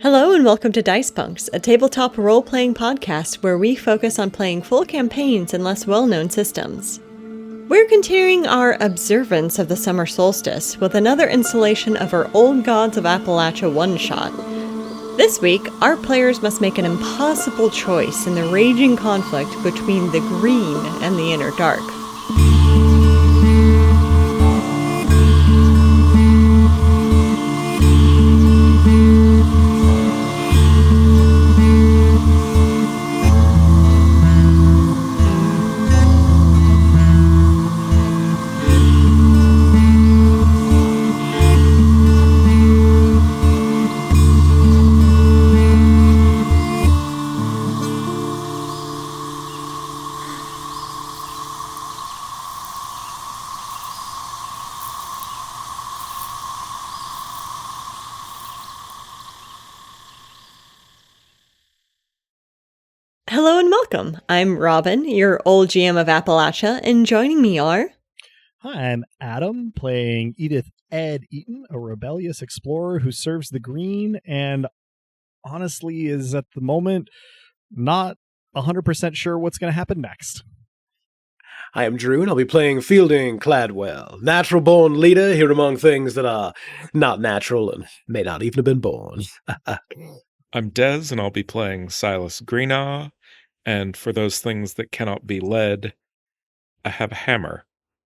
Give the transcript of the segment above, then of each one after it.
Hello and welcome to Dice Punks, a tabletop role-playing podcast where we focus on playing full campaigns in less well-known systems. We're continuing our observance of the summer solstice with another installation of our Old Gods of Appalachia one-shot. This week, our players must make an impossible choice in the raging conflict between the green and the inner dark. Hello and welcome. I'm Robin, your old GM of Appalachia, and joining me are... Hi, I'm Adam, playing Edith Ed Eaton, a rebellious explorer who serves the green and honestly is at the moment not 100% sure what's going to happen next. I am Drew, and I'll be playing Fielding Cladwell, natural-born leader here among things that are not natural and may not even have been born. I'm Dez, and I'll be playing Silas Greenaw, and for those things that cannot be led, I have a hammer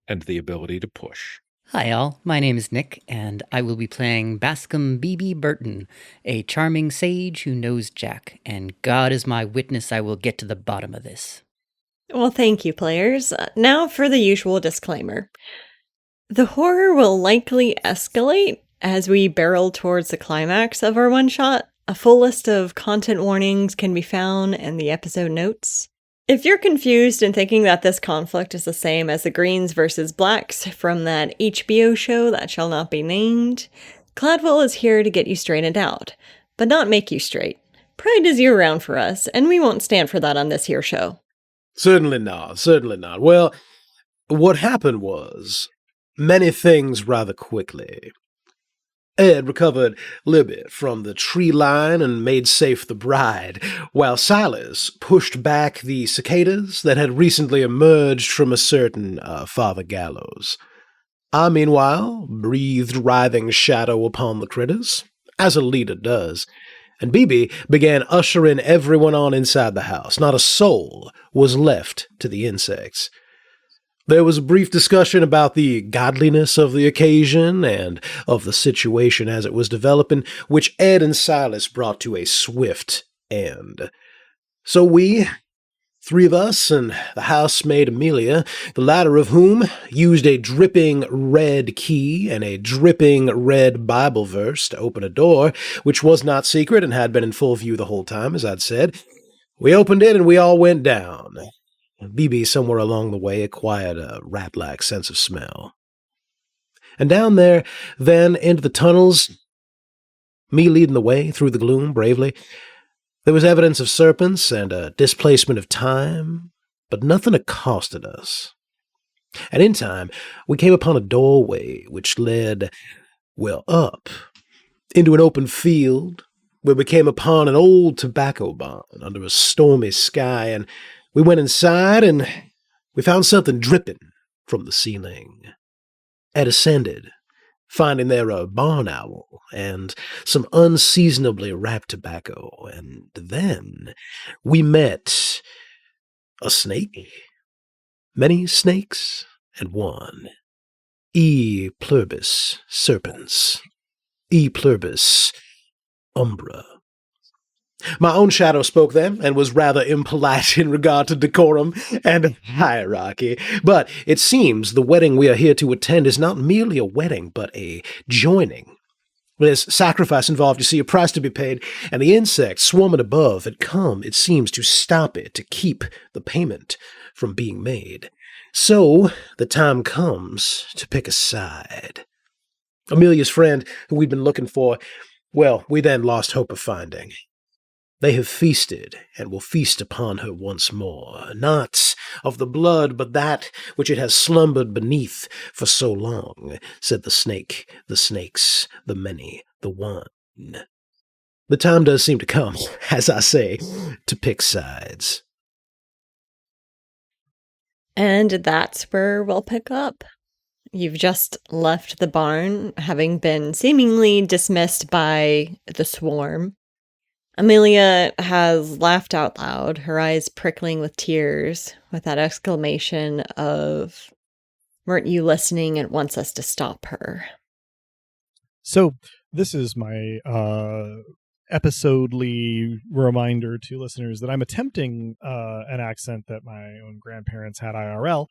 and the ability to push. Hi all, my name is Nick, and I will be playing Bascom B.B. Burton, a charming sage who knows Jack, and God is my witness I will get to the bottom of this. Well, thank you, players. Now for the usual disclaimer. The horror will likely escalate as we barrel towards the climax of our one-shot. A full list of content warnings can be found in the episode notes. If you're confused and thinking that this conflict is the same as the Greens versus Blacks from that HBO show that shall not be named, Cladwell is here to get you straightened out, but not make you straight. Pride is year-round for us, and we won't stand for that on this here show. Certainly not, certainly not. Well, what happened was many things rather quickly. Ed recovered Libby from the tree line and made safe the bride, while Silas pushed back the cicadas that had recently emerged from a certain Father Gallows. I, meanwhile, breathed writhing shadow upon the critters, as a leader does, and BB began ushering everyone on inside the house. Not a soul was left to the insects. There was a brief discussion about the godliness of the occasion and of the situation as it was developing, which Ed and Silas brought to a swift end. So we, three of us and the housemaid Amelia, the latter of whom used a dripping red key and a dripping red Bible verse to open a door, which was not secret and had been in full view the whole time, as I'd said. We opened it and we all went down. BB, somewhere along the way, acquired a rat-like sense of smell. And down there, then, into the tunnels, me leading the way through the gloom bravely, there was evidence of serpents and a displacement of time, but nothing accosted us. And in time, we came upon a doorway which led, well, up, into an open field, where we came upon an old tobacco barn under a stormy sky, and we went inside, and we found something dripping from the ceiling. Ed ascended, finding there a barn owl and some unseasonably wrapped tobacco, and then we met a snake, many snakes, and one. E pluribus serpens, e pluribus umbra. My own shadow spoke then, and was rather impolite in regard to decorum and hierarchy. But it seems the wedding we are here to attend is not merely a wedding, but a joining. There's sacrifice involved, you see, a price to be paid, and the insects swarming above had come, it seems, to stop it, to keep the payment from being made. So the time comes to pick a side. Amelia's friend, who we'd been looking for, well, we then lost hope of finding. They have feasted, and will feast upon her once more, not of the blood, but that which it has slumbered beneath for so long, said the snake, the snakes, the many, the one. The time does seem to come, as I say, to pick sides. And that's where we'll pick up. You've just left the barn, having been seemingly dismissed by the swarm. Amelia has laughed out loud, her eyes prickling with tears, with that exclamation of, "Weren't you listening and wants us to stop her?" So this is my episodely reminder to listeners that I'm attempting an accent that my own grandparents had IRL.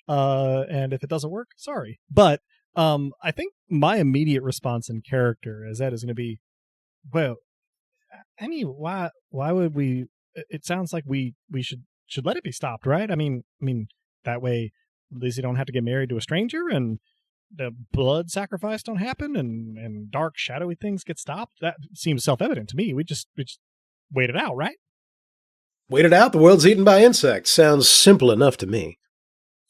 And if it doesn't work, sorry. But I think my immediate response in character as Ed is going to be, well, I mean, why would we? It sounds like we should let it be stopped, right? I mean that way at least you don't have to get married to a stranger, and the blood sacrifice don't happen, and dark shadowy things get stopped. That seems self-evident to me. We just wait it out, right? Wait it out. The world's eaten by insects. Sounds simple enough to me.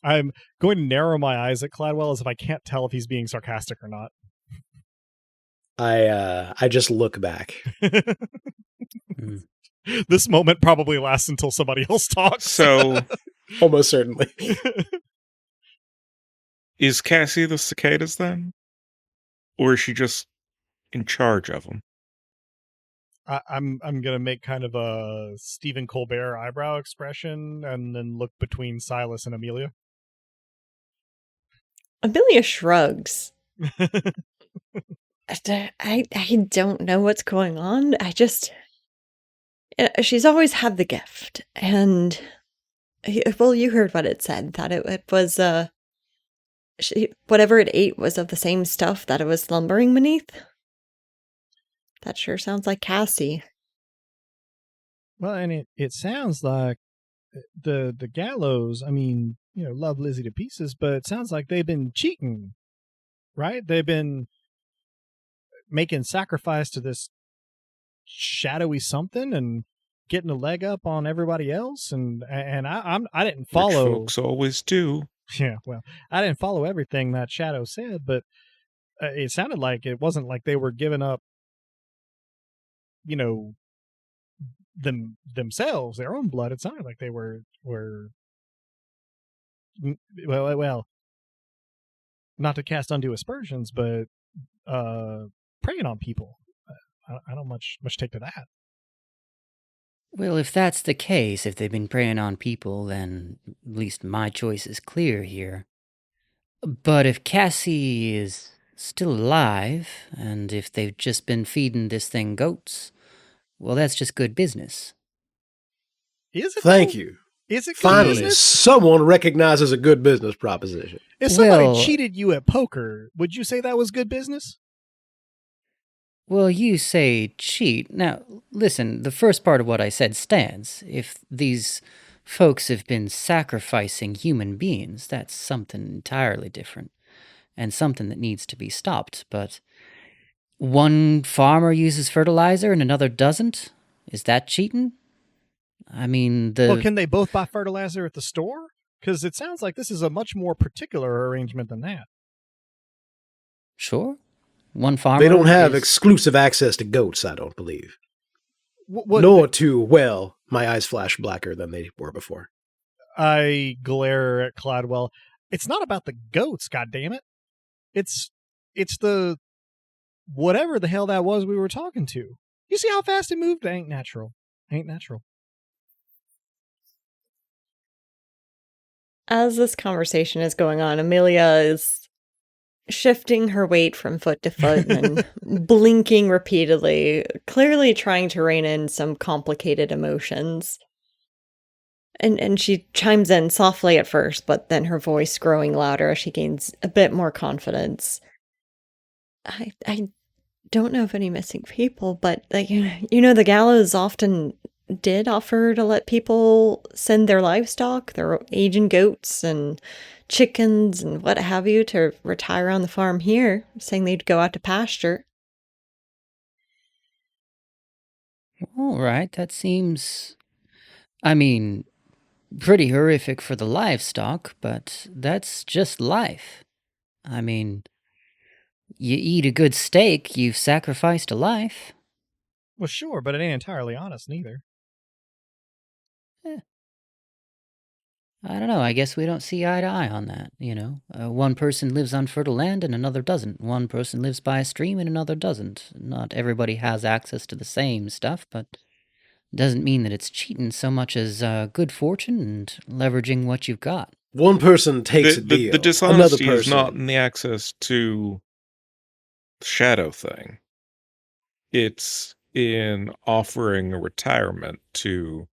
I'm going to narrow my eyes at Cladwell as if I can't tell if he's being sarcastic or not. I just look back. This moment probably lasts until somebody else talks. So, Almost certainly. is Cassie the cicadas then? Or is she just in charge of them? I'm gonna make kind of a Stephen Colbert eyebrow expression and then look between Silas and Amelia. Amelia shrugs. I don't know what's going on. She's always had the gift, and well, you heard what it said, that it was whatever it ate was of the same stuff that it was slumbering beneath. That sure sounds like Cassie. Well, and it sounds like the gallows, I mean, love Lizzie to pieces, but it sounds like they've been cheating, right? They've been making sacrifice to this shadowy something and getting a leg up on everybody else, and I didn't follow. Rich folks always do. Yeah, well, I didn't follow everything that Shadow said, but it sounded like it wasn't like they were giving up, themselves, their own blood. It sounded like they were well, not to cast undue aspersions, but preying on people. I don't much take to that. Well, if that's the case, if they've been preying on people, then at least my choice is clear here. But if Cassie is still alive, and if they've just been feeding this thing goats, well, that's just good business. Is it? Thank you. Is it good Finally, business? someone recognizes a good business proposition. If somebody Well- cheated you at poker, would you say that was good business? Well, you say cheat. Now, listen, the first part of what I said stands. If these folks have been sacrificing human beings, that's something entirely different, and something that needs to be stopped. But one farmer uses fertilizer and another doesn't? Is that cheating? I mean, Well, can they both buy fertilizer at the store? Because it sounds like this is a much more particular arrangement than that. Sure. One farmer. They don't have is- exclusive access to goats, I don't believe. What, Nor to, well, my eyes flash blacker than they were before. I glare at Cladwell. It's not about the goats, goddammit. It's the whatever the hell that was we were talking to. You see how fast it moved? Ain't natural. As this conversation is going on, Amelia is shifting her weight from foot to foot and blinking repeatedly, clearly trying to rein in some complicated emotions. And she chimes in softly at first, but then her voice growing louder as she gains a bit more confidence. I don't know of any missing people, but the gallows often did offer to let people send their livestock, their aging goats and chickens and what have you, to retire on the farm here, saying they'd go out to pasture. All right, that seems, I mean, pretty horrific for the livestock, but that's just life. I mean, you eat a good steak, you've sacrificed a life. Well, sure, but it ain't entirely honest neither. I don't know. I guess we don't see eye to eye on that, you know? One person lives on fertile land and another doesn't. One person lives by a stream and another doesn't. Not everybody has access to the same stuff, but doesn't mean that it's cheating so much as good fortune and leveraging what you've got. One person takes a deal. The Another dishonesty person is not in the access to the shadow thing. It's in offering a retirement to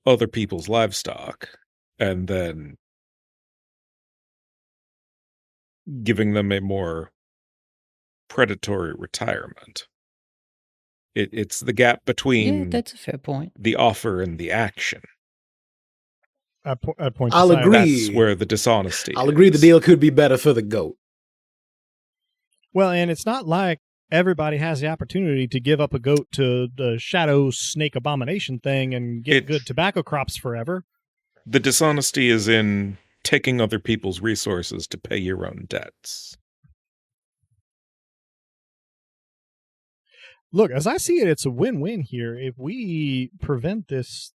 other people's livestock and then giving them a more predatory retirement. It's the gap Yeah, between that's a fair point. the offer and the action. I'd point I'll to side. agree. That's where the dishonesty I'll agree the is. deal could be better for the goat. Well, and it's not like everybody has the opportunity to give up a goat to the shadow snake abomination thing and get good tobacco crops forever. The dishonesty is in taking other people's resources to pay your own debts. Look, as I see it, it's a win-win here. If we prevent this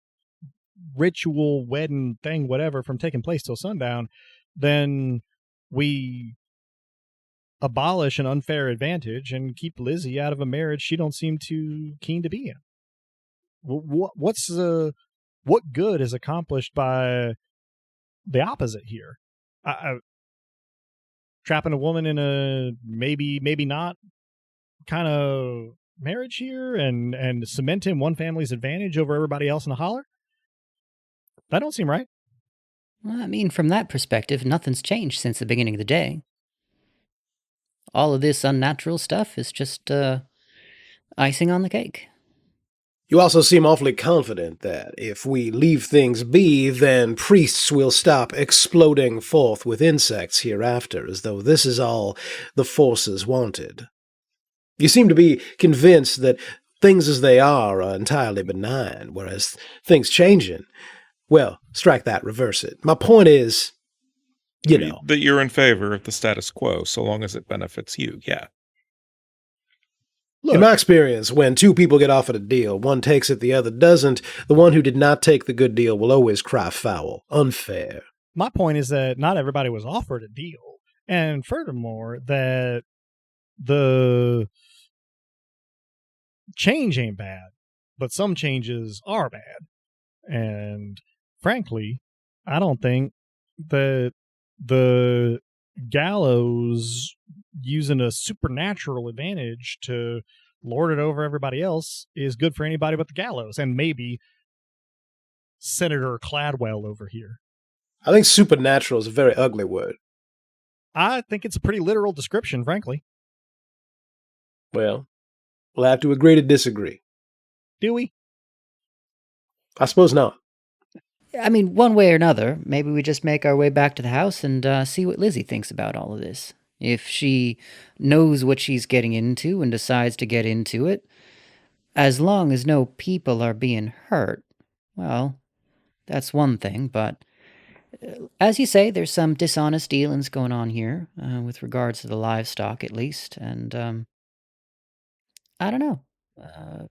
ritual wedding thing, whatever, from taking place till sundown, then we abolish an unfair advantage and keep Lizzie out of a marriage she don't seem too keen to be in. What good is accomplished by the opposite here? Trapping a woman in a maybe not kind of marriage here and cementing one family's advantage over everybody else in the holler? That don't seem right. Well, I mean, from that perspective, nothing's changed since the beginning of the day. All of this unnatural stuff is just icing on the cake. You also seem awfully confident that if we leave things be, then priests will stop exploding forth with insects hereafter, as though this is all the forces wanted. You seem to be convinced that things as they are entirely benign, whereas things changing, well, strike that, reverse it. My point is, you know. That you're in favor of the status quo, so long as it benefits you, yeah. Look, in my experience, when two people get offered a deal, one takes it, the other doesn't, the one who did not take the good deal will always cry foul. Unfair. My point is that not everybody was offered a deal. And furthermore, that the change ain't bad, but some changes are bad. And frankly, I don't think that the gallows using a supernatural advantage to lord it over everybody else is good for anybody but the gallows, and maybe Senator Cladwell over here. I think supernatural is a very ugly word. I think it's a pretty literal description, frankly. Well, we'll have to agree to disagree. Do we? I suppose not. I mean, one way or another, maybe we just make our way back to the house and see what Lizzie thinks about all of this. If she knows what she's getting into and decides to get into it, as long as no people are being hurt, well, that's one thing, but as you say, there's some dishonest dealings going on here, with regards to the livestock at least, and I don't know.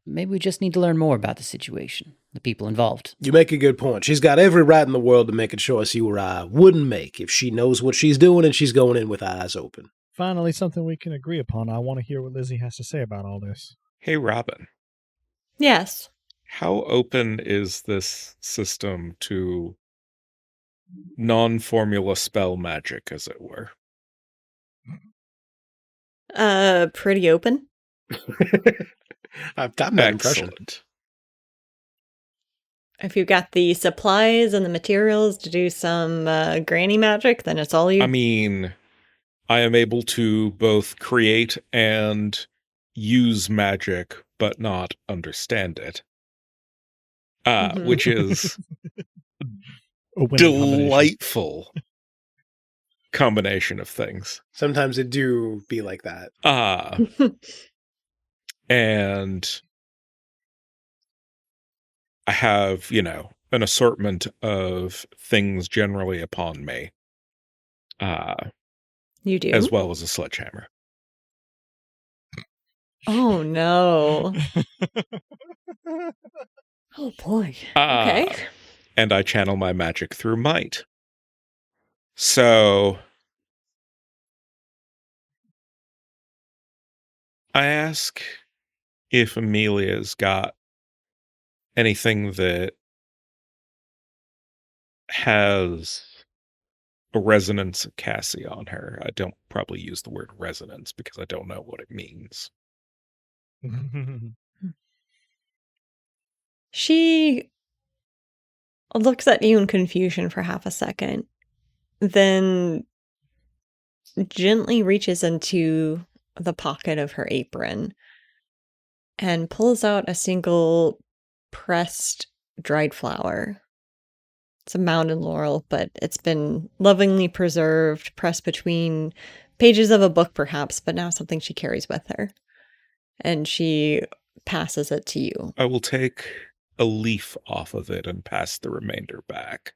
Maybe we just need to learn more about the situation, the people involved. You make a good point. She's got every right in the world to make a choice you or I wouldn't make if she knows what she's doing and she's going in with eyes open. Finally, something we can agree upon. I want to hear what Lizzie has to say about all this. Hey, Robin. Yes. How open is this system to non-formula spell magic, as it were? Pretty open. I've gotten that impression. Excellent. If you've got the supplies and the materials to do some granny magic, then it's all you. I mean, I am able to both create and use magic, but not understand it. Which is delightful combination of things. Sometimes it do be like that. And I have, an assortment of things generally upon me. You do? As well as a sledgehammer. Oh no. Oh boy. Okay. And I channel my magic through might. So I ask if Amelia's got anything that has a resonance of Cassie on her. I don't probably use the word resonance because I don't know what it means. She looks at you in confusion for half a second, then gently reaches into the pocket of her apron and pulls out a single pressed dried flower. It's a mountain laurel, but it's been lovingly preserved, pressed between pages of a book perhaps, but now something she carries with her. And she passes it to you. I will take a leaf off of it and pass the remainder back.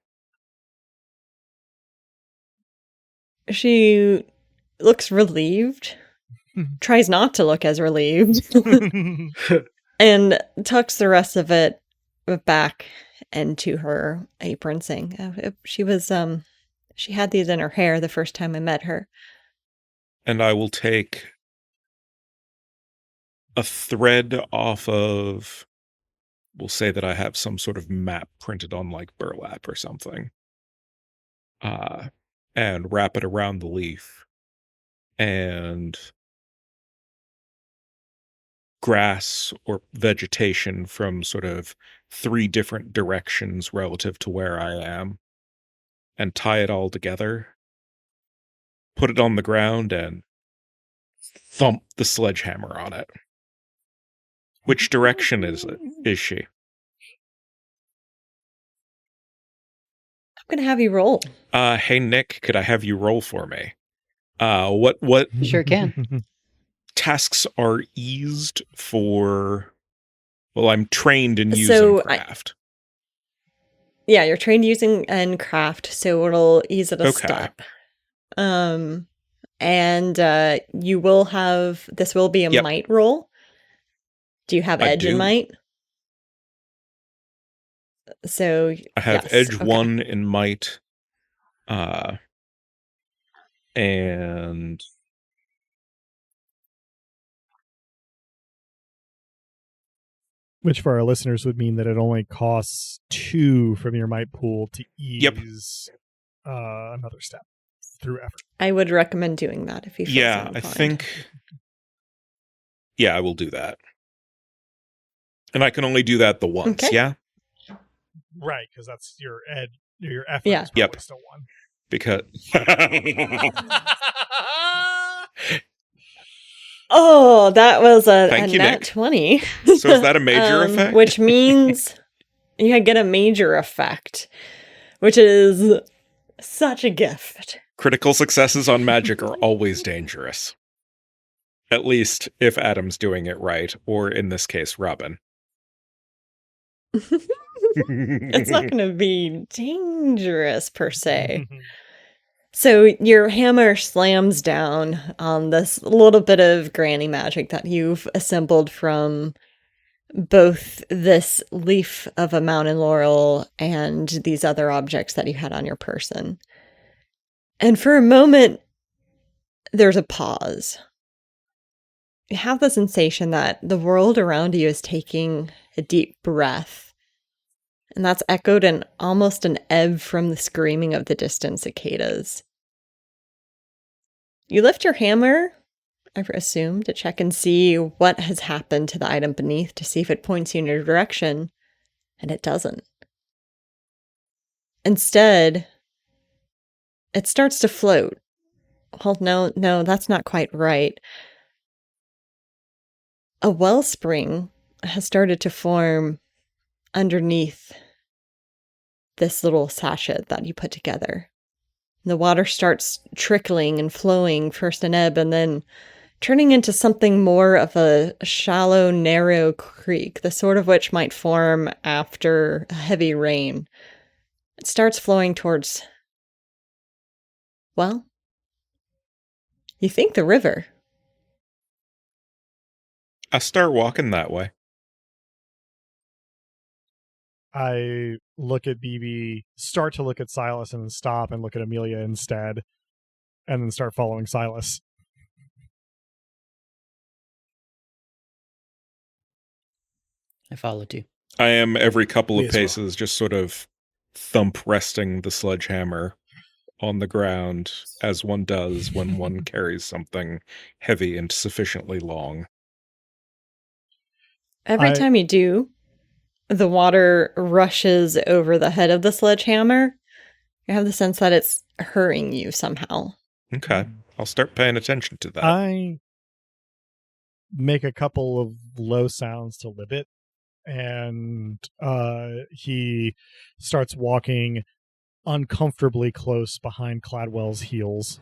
She looks relieved, tries not to look as relieved, and tucks the rest of it back into her apron, saying she had these in her hair the first time I met her. And I will take a thread off of, we'll say that I have some sort of map printed on like burlap or something, and wrap it around the leaf, and grass or vegetation from sort of 3 different directions relative to where I am, and tie it all together, put it on the ground, and thump the sledgehammer on it. Which direction is she? I'm gonna have you roll. Hey Nick, could I have you roll for me? What Sure can. tasks are eased for? Well, I'm trained in using So craft. Yeah, you're trained using and craft, so it'll ease it a Okay. step. And you will have, this will be a Yep. might roll. Do you have I edge in do. might? So I have yes, edge okay. 1 in might, and which for our listeners would mean that it only costs 2 from your might pool to ease another step through effort. I would recommend doing that if you feel so yeah, I inclined. think. Yeah, I will do that. And I can only do that the once. Okay. Yeah, Right, because that's your effort Yeah. is probably Yep. still 1. because Oh, that was a Thank you, nat Nick. 20. So is that a major effect? Which means you get a major effect, which is such a gift. Critical successes on magic are always dangerous. At least if Adam's doing it right, or in this case, Robin. It's not going to be dangerous per se. So your hammer slams down on this little bit of granny magic that you've assembled from both this leaf of a mountain laurel and these other objects that you had on your person. And for a moment, there's a pause. You have the sensation that the world around you is taking a deep breath. And that's echoed in almost an ebb from the screaming of the distant cicadas. You lift your hammer, I assume, to check and see what has happened to the item beneath, to see if it points you in your direction, and it doesn't. Instead, it starts to float. Well, no, that's not quite right. A wellspring has started to form underneath this little sachet that you put together. The water starts trickling and flowing, first an ebb and then turning into something more of a shallow, narrow creek, the sort of which might form after a heavy rain. It starts flowing towards, well, you think the river. I start walking that way. I look at BB, start to look at Silas, and then stop and look at Amelia instead, and then start following Silas. I followed you. I am every couple Me of as well. paces just sort of thump resting the sledgehammer on the ground, as one does when one carries something heavy and sufficiently long. Every time you do, the water rushes over the head of the sledgehammer. You have the sense that it's hurrying you somehow. Okay, I'll start paying attention to that. I make a couple of low sounds to Libet, and he starts walking uncomfortably close behind Cladwell's heels.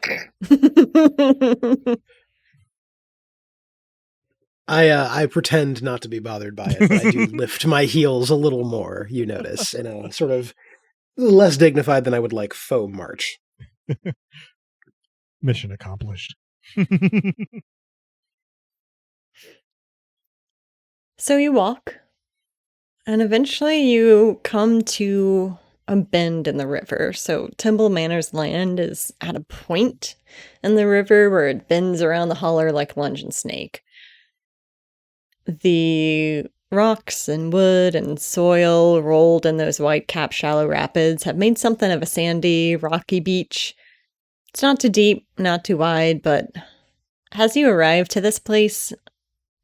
I pretend not to be bothered by it, but I do lift my heels a little more, you notice, in a sort of less dignified than I would like faux march. Mission accomplished. So you walk, and eventually you come to a bend in the river. So Timble Manor's land is at a point in the river where it bends around the holler like a lunging snake. The rocks and wood and soil rolled in those white-capped shallow rapids have made something of a sandy, rocky beach. It's not too deep, not too wide, but as you arrive to this place,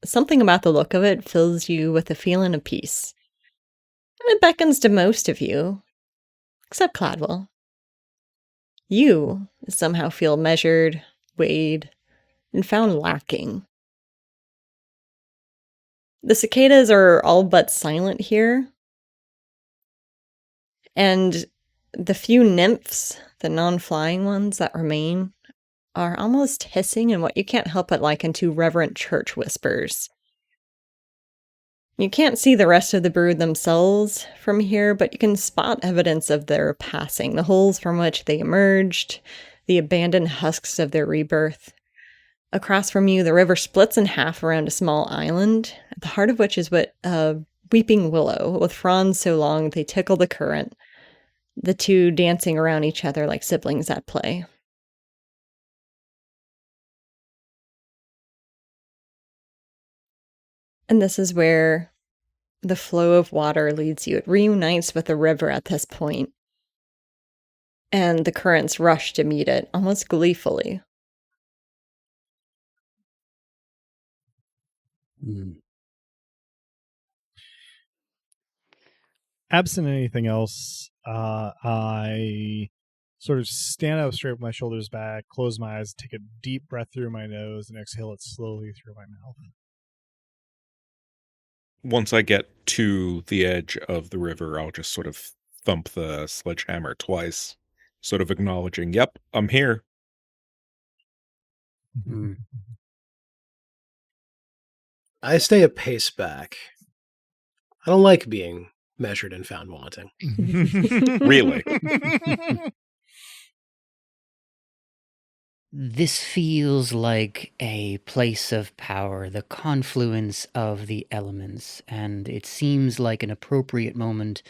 something about the look of it fills you with a feeling of peace. And it beckons to most of you, except Cladwell. You somehow feel measured, weighed, and found lacking. The cicadas are all but silent here. And the few nymphs, the non-flying ones that remain, are almost hissing in what you can't help but liken to reverent church whispers. You can't see the rest of the brood themselves from here, but you can spot evidence of their passing, the holes from which they emerged, the abandoned husks of their rebirth. Across from you, the river splits in half around a small island, at the heart of which is what a weeping willow, with fronds so long they tickle the current, the two dancing around each other like siblings at play. And this is where the flow of water leads you. It reunites with the river at this point, and the currents rush to meet it, almost gleefully. Absent anything else, I sort of stand up straight with my shoulders back, close my eyes, take a deep breath through my nose, and exhale it slowly through my mouth. Once I get to the edge of the river, I'll just sort of thump the sledgehammer twice, sort of acknowledging, yep, I'm here. I stay a pace back. I don't like being measured and found wanting. Really? This feels like a place of power, the confluence of the elements, and it seems like an appropriate moment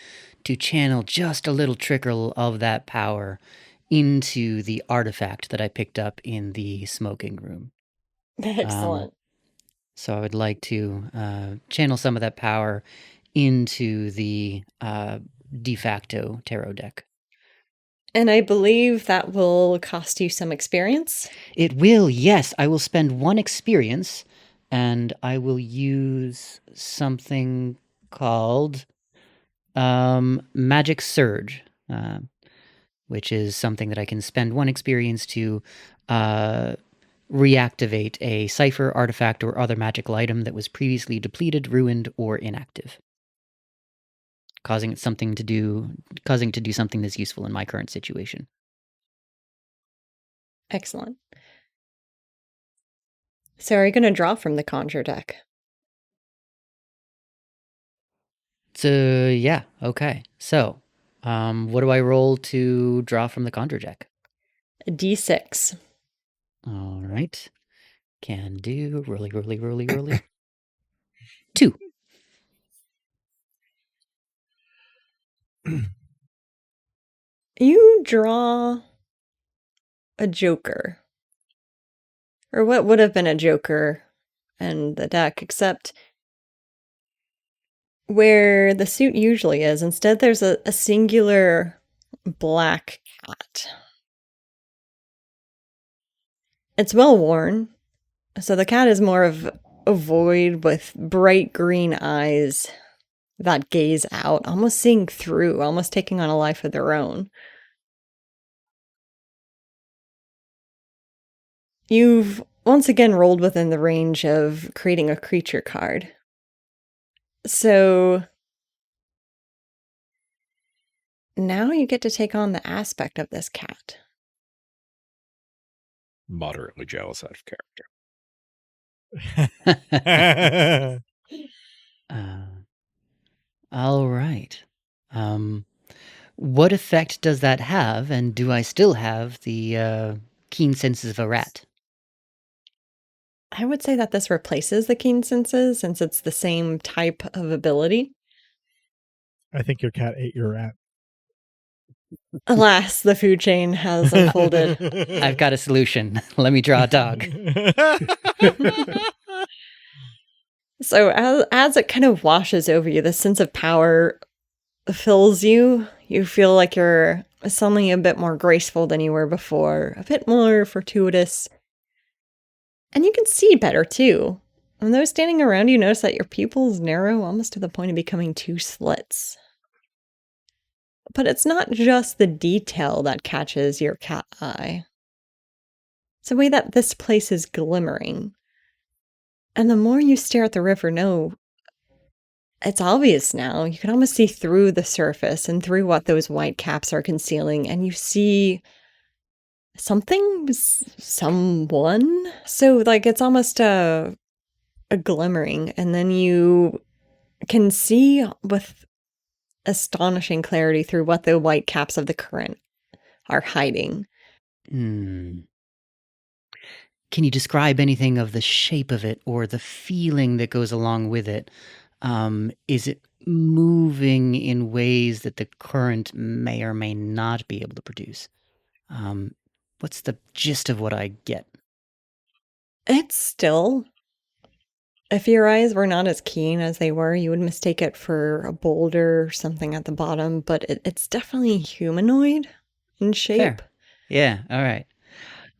to channel just a little trickle of that power into the artifact that I picked up in the smoking room. Excellent. So I would like to channel some of that power into the de facto tarot deck. And I believe that will cost you some experience. It will, yes. I will spend 1 experience, and I will use something called Magic Surge, which is something that I can spend 1 experience to reactivate a cipher, artifact, or other magical item that was previously depleted, ruined, or inactive, causing it to do something that's useful in my current situation. Excellent. So are you going to draw from the conjure deck? So, yeah, okay. So, what do I roll to draw from the conjure deck? A D6. All right. Can do. Rolly. 2. You draw a joker. Or what would have been a joker in the deck, except where the suit usually is. Instead, there's a singular black cat. It's well worn, so the cat is more of a void with bright green eyes that gaze out, almost seeing through, almost taking on a life of their own. You've once again rolled within the range of creating a creature card. So now you get to take on the aspect of this cat. Moderately jealous out of character. All right. What effect does that have, and do I still have the keen senses of a rat? I would say that this replaces the keen senses since it's the same type of ability. I think your cat ate your rat. Alas, the food chain has unfolded. I've got a solution. Let me draw a dog. So as it kind of washes over you, this sense of power fills you. You feel like you're suddenly a bit more graceful than you were before, a bit more fortuitous. And you can see better too. And those standing around you notice that your pupils narrow almost to the point of becoming 2 slits. But it's not just the detail that catches your cat eye. It's the way that this place is glimmering. And the more you stare at the river, it's obvious now. You can almost see through the surface and through what those white caps are concealing, and you see something, someone. So, like, it's almost a glimmering, and then you can see with astonishing clarity through what the white caps of the current are hiding. Can you describe anything of the shape of it or the feeling that goes along with it? Is it moving in ways that the current may or may not be able to produce? What's the gist of what I get? It's still, if your eyes were not as keen as they were, you would mistake it for a boulder or something at the bottom, but it's definitely humanoid in shape. Fair. Yeah, all right.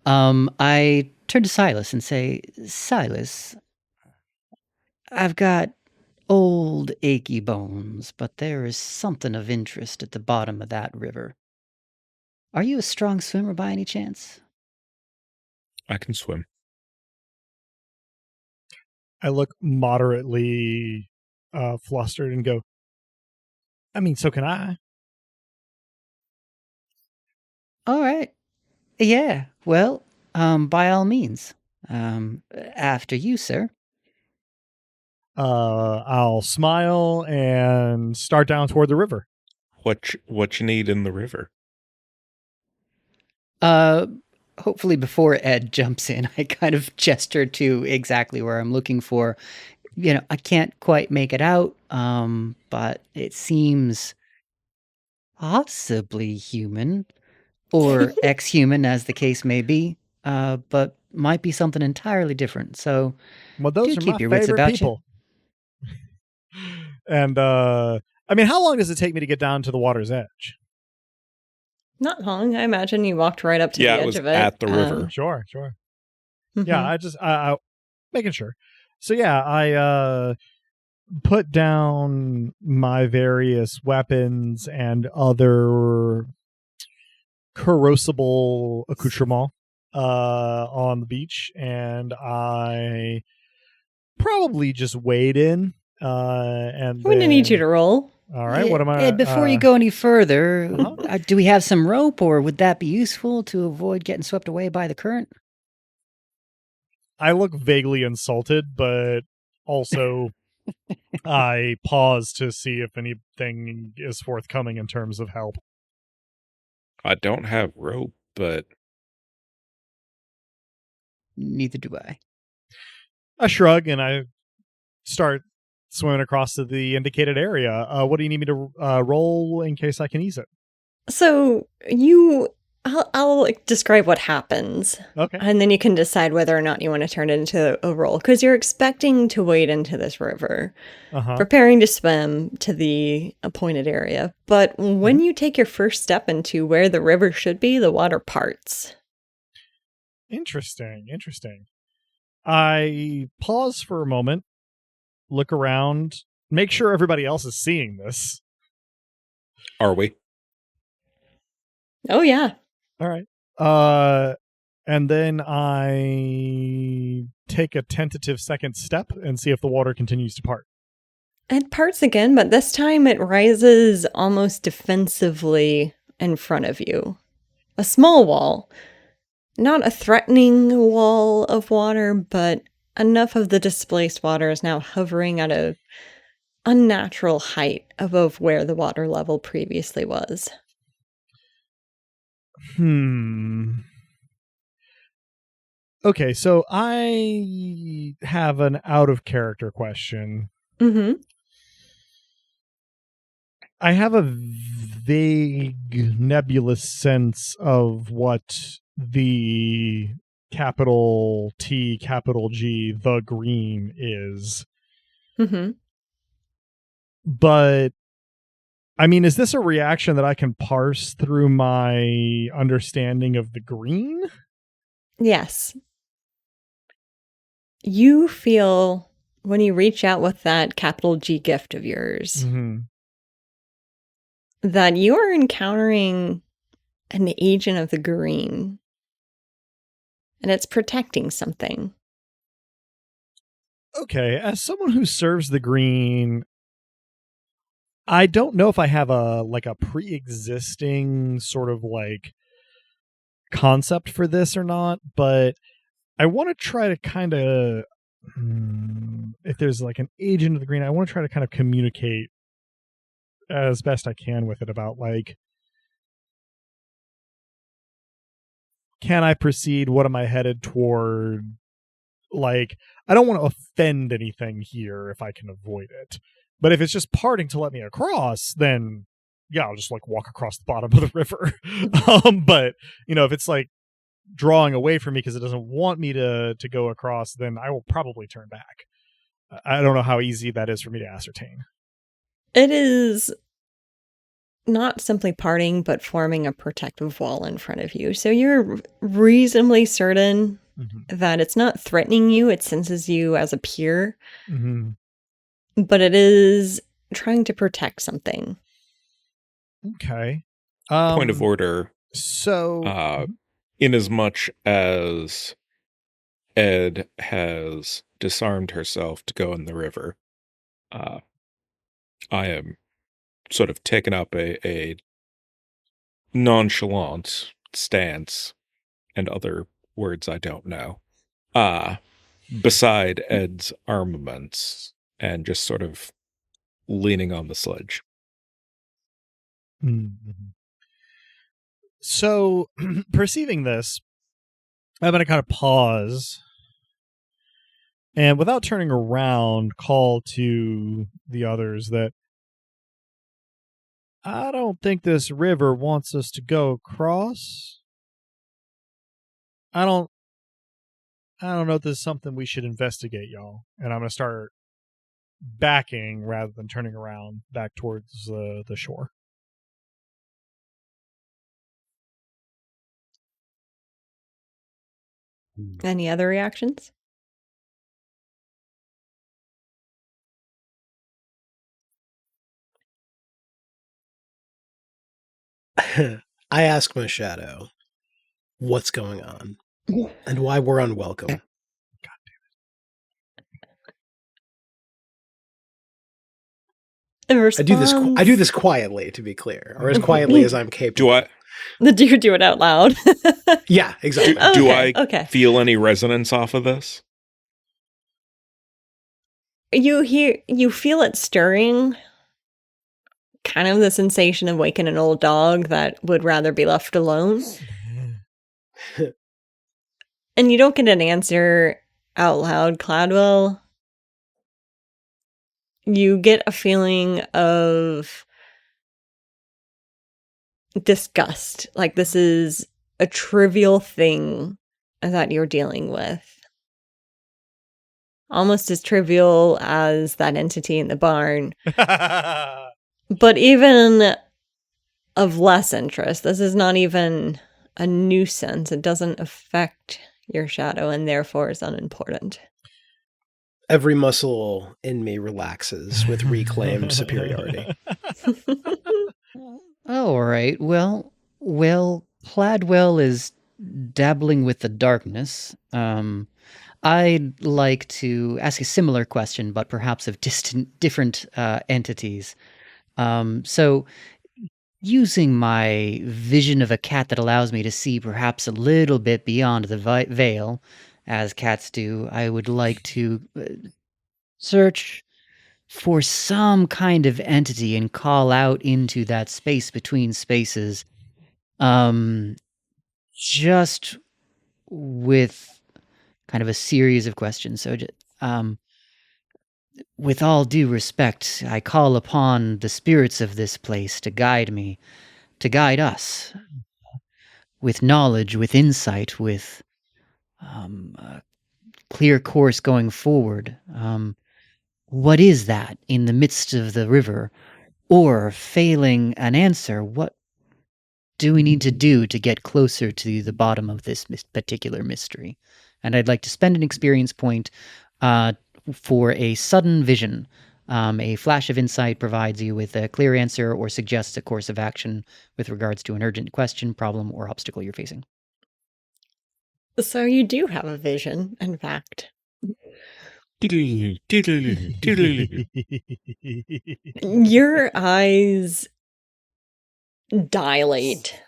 I turn to Silas and say, Silas, I've got old achy bones, but there is something of interest at the bottom of that river. Are you a strong swimmer by any chance? I can swim. I look moderately flustered and go, I mean, so can I. All right. Yeah, well, by all means. After you, sir. I'll smile and start down toward the river. What you need in the river? Hopefully before Ed jumps in, I kind of gesture to exactly where I'm looking for. You know, I can't quite make it out, but it seems possibly human, or ex-human as the case may be, but might be something entirely different. So Well, those do are keep my your wits favorite about people. And I mean, how long does it take me to get down to the water's edge? Not long. I imagine you walked right up to the it edge was of it. at the river. Sure. Mhm. Yeah, I making sure. So yeah, I put down my various weapons and other corrosible accoutrement on the beach, and I probably just wade in. And I'm going to need you to roll. All right, what am I? Ed, before you go any further, Uh-huh. do we have some rope, or would that be useful to avoid getting swept away by the current? I look vaguely insulted, but also I pause to see if anything is forthcoming in terms of help. I don't have rope, but Neither do I. I shrug and I start swimming across to the indicated area. What do you need me to roll in case I can ease it? So I'll like, describe what happens. Okay. And then you can decide whether or not you want to turn it into a roll. Because you're expecting to wade into this river, preparing to swim to the appointed area. But when you take your first step into where the river should be, the water parts. Interesting. I pause for a moment, look around, make sure everybody else is seeing this. Are we? Oh, yeah. All right. And then I take a tentative second step and see if the water continues to part. It parts again, but this time it rises almost defensively in front of you. A small wall. Not a threatening wall of water, but enough of the displaced water is now hovering at a unnatural height above where the water level previously was. Okay, so I have an out of character question. Mm-hmm. I have a vague, nebulous sense of what the capital T, capital G, the green is. Mm-hmm. But, I mean, is this a reaction that I can parse through my understanding of the green? Yes. You feel, when you reach out with that capital G gift of yours, that you are encountering an agent of the green. And it's protecting something. Okay, as someone who serves the green, I don't know if I have a pre-existing sort of like concept for this or not, but I want to try to kind of, if there's like an agent of the green, I want to try to kind of communicate as best I can with it about like, can I proceed? What am I headed toward? Like, I don't want to offend anything here if I can avoid it. But if it's just parting to let me across, then yeah, I'll just like walk across the bottom of the river. But you know, if it's like drawing away from me because it doesn't want me to go across, then I will probably turn back. I don't know how easy that is for me to ascertain. It is not simply parting, but forming a protective wall in front of you. So you're reasonably certain that it's not threatening you. It senses you as a peer, but it is trying to protect something. Okay. Point of order. So, inasmuch as Ed has disarmed herself to go in the river, I am sort of taken up a nonchalant stance and other words I don't know beside Ed's armaments and just sort of leaning on the sledge. So perceiving this, I'm going to kind of pause and without turning around call to the others that I don't think this river wants us to go across. I don't know if this is something we should investigate, y'all. And I'm going to start backing rather than turning around back towards the shore. Any other reactions? I ask my shadow, what's going on? And why we're unwelcome. God damn it. I do this quietly, to be clear, or as quietly as I'm capable. Do you do it out loud? Yeah, exactly. Do I feel any resonance off of this? You feel it stirring. Kind of the sensation of waking an old dog that would rather be left alone. And you don't get an answer out loud, Cladwell. you get a feeling of disgust. Like this is a trivial thing that you're dealing with. Almost as trivial as that entity in the barn. But even of less interest. This is not even a nuisance. It doesn't affect your shadow and therefore is unimportant. Every muscle in me relaxes with reclaimed superiority. All right. Well, Pladwell is dabbling with the darkness. I'd like to ask a similar question, but perhaps of different entities. So, using my vision of a cat that allows me to see perhaps a little bit beyond the veil, as cats do, I would like to search for some kind of entity and call out into that space between spaces. Just with kind of a series of questions. So, with all due respect, I call upon the spirits of this place to guide me, to guide us with knowledge, with insight, with a clear course going forward. What is that in the midst of the river? Or, failing an answer, what do we need to do to get closer to the bottom of this particular mystery? And I'd like to spend an experience point for a sudden vision. A flash of insight provides you with a clear answer or suggests a course of action with regards to an urgent question, problem, or obstacle you're facing. So you do have a vision, in fact. Your eyes dilate.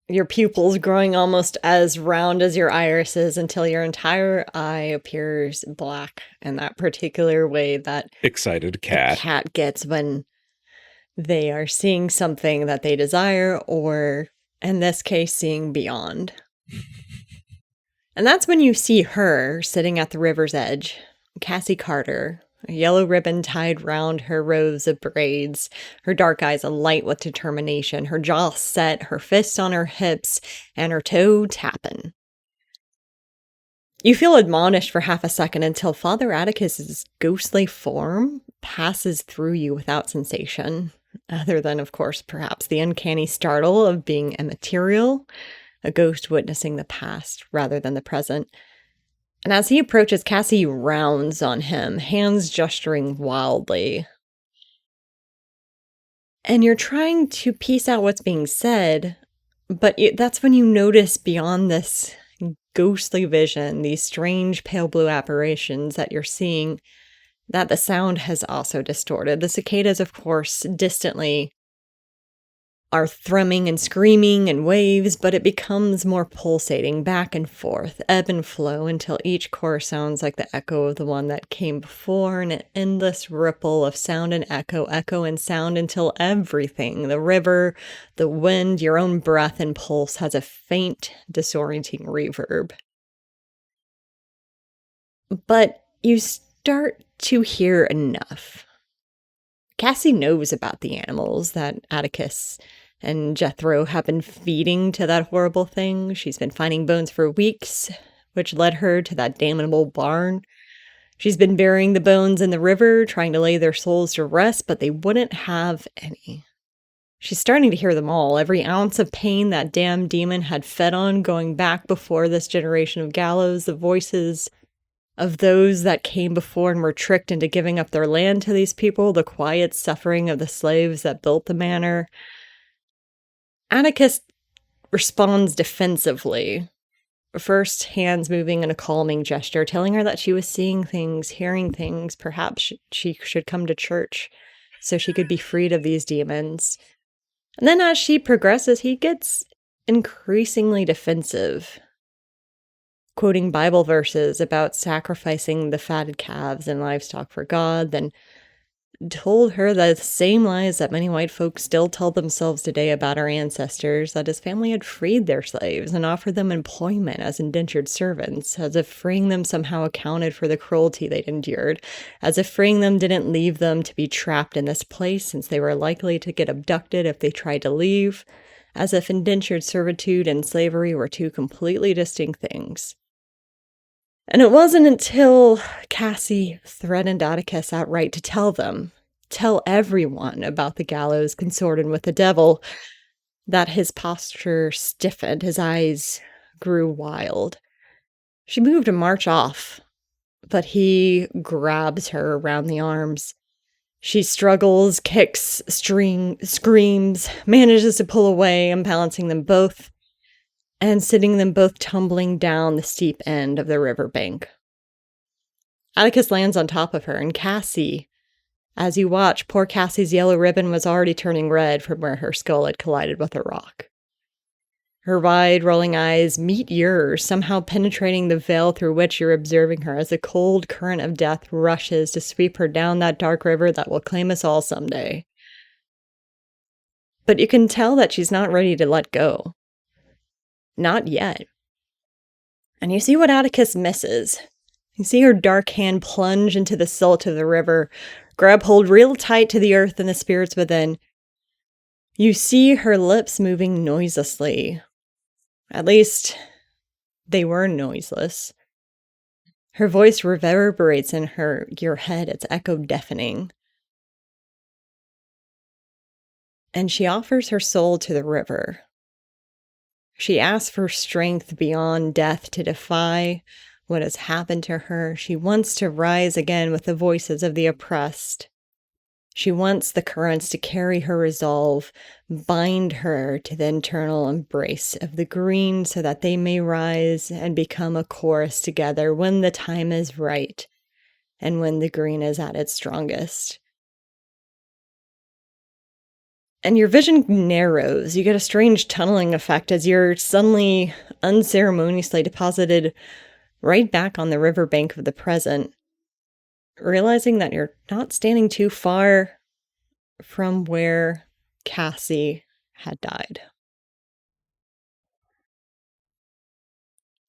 Your pupils growing almost as round as your irises until your entire eye appears black in that particular way that Excited a cat. cat gets when they are seeing something that they desire, or in this case, seeing beyond. And that's when you see her sitting at the river's edge, Cassie Carter, a yellow ribbon tied round her rows of braids, her dark eyes alight with determination, her jaw set, her fists on her hips, and her toe tapping. You feel admonished for half a second until Father Atticus's ghostly form passes through you without sensation, other than, of course, perhaps the uncanny startle of being immaterial, a ghost witnessing the past rather than the present. And as he approaches, Cassie rounds on him, hands gesturing wildly. And you're trying to piece out what's being said, but that's when you notice beyond this ghostly vision, these strange pale blue apparitions that you're seeing, that the sound has also distorted. The cicadas, of course, distantly are thrumming and screaming in waves, but it becomes more pulsating back and forth, ebb and flow, until each chorus sounds like the echo of the one that came before, and an endless ripple of sound and echo, echo and sound, until everything, the river, the wind, your own breath and pulse, has a faint, disorienting reverb. But you start to hear enough. Cassie knows about the animals that Atticus and Jethro have been feeding to that horrible thing. She's been finding bones for weeks, which led her to that damnable barn. She's been burying the bones in the river, trying to lay their souls to rest, but they wouldn't have any. She's starting to hear them all, every ounce of pain that damn demon had fed on going back before this generation of gallows, the voices of those that came before and were tricked into giving up their land to these people, the quiet suffering of the slaves that built the manor. Atticus responds defensively. First, hands moving in a calming gesture, telling her that she was seeing things, hearing things. Perhaps she should come to church so she could be freed of these demons. And then as she progresses, he gets increasingly defensive, quoting Bible verses about sacrificing the fatted calves and livestock for God, then told her the same lies that many white folks still tell themselves today about our ancestors, that his family had freed their slaves and offered them employment as indentured servants, as if freeing them somehow accounted for the cruelty they'd endured, as if freeing them didn't leave them to be trapped in this place since they were likely to get abducted if they tried to leave, as if indentured servitude and slavery were two completely distinct things. And it wasn't until Cassie threatened Atticus outright to tell everyone about the gallows consorted with the devil, that his posture stiffened, his eyes grew wild. She moved to march off, but he grabs her around the arms. She struggles, kicks, screams, manages to pull away, unbalancing them both, and sending them both tumbling down the steep end of the riverbank. Atticus lands on top of her, and Cassie, as you watch, poor Cassie's yellow ribbon was already turning red from where her skull had collided with a rock. Her wide, rolling eyes meet yours, somehow penetrating the veil through which you're observing her as a cold current of death rushes to sweep her down that dark river that will claim us all someday. But you can tell that she's not ready to let go. Not yet. And you see what Atticus misses. You see her dark hand plunge into the silt of the river, grab hold real tight to the earth and the spirits within. You see her lips moving noiselessly. At least, they were noiseless. Her voice reverberates in your head, its echo deafening. And she offers her soul to the river. She asks for strength beyond death to defy what has happened to her. She wants to rise again with the voices of the oppressed. She wants the currents to carry her resolve, bind her to the internal embrace of the green so that they may rise and become a chorus together when the time is right and when the green is at its strongest. And your vision narrows. You get a strange tunneling effect as you're suddenly unceremoniously deposited right back on the riverbank of the present, realizing that you're not standing too far from where Cassie had died.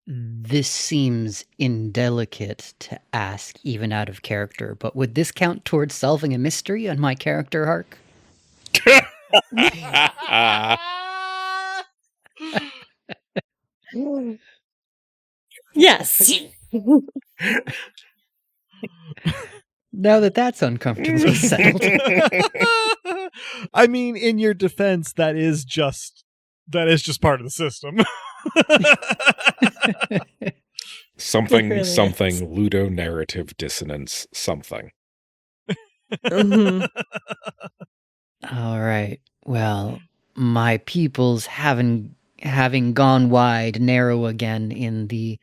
This seems indelicate to ask, even out of character, but would this count towards solving a mystery on my character arc? Yes. Now that that's uncomfortably settled. I mean, in your defense, that is just part of the system. Something, It really something, is. ludonarrative dissonance, something. Mhm. All right. Well, my peoples having gone wide, narrow again in the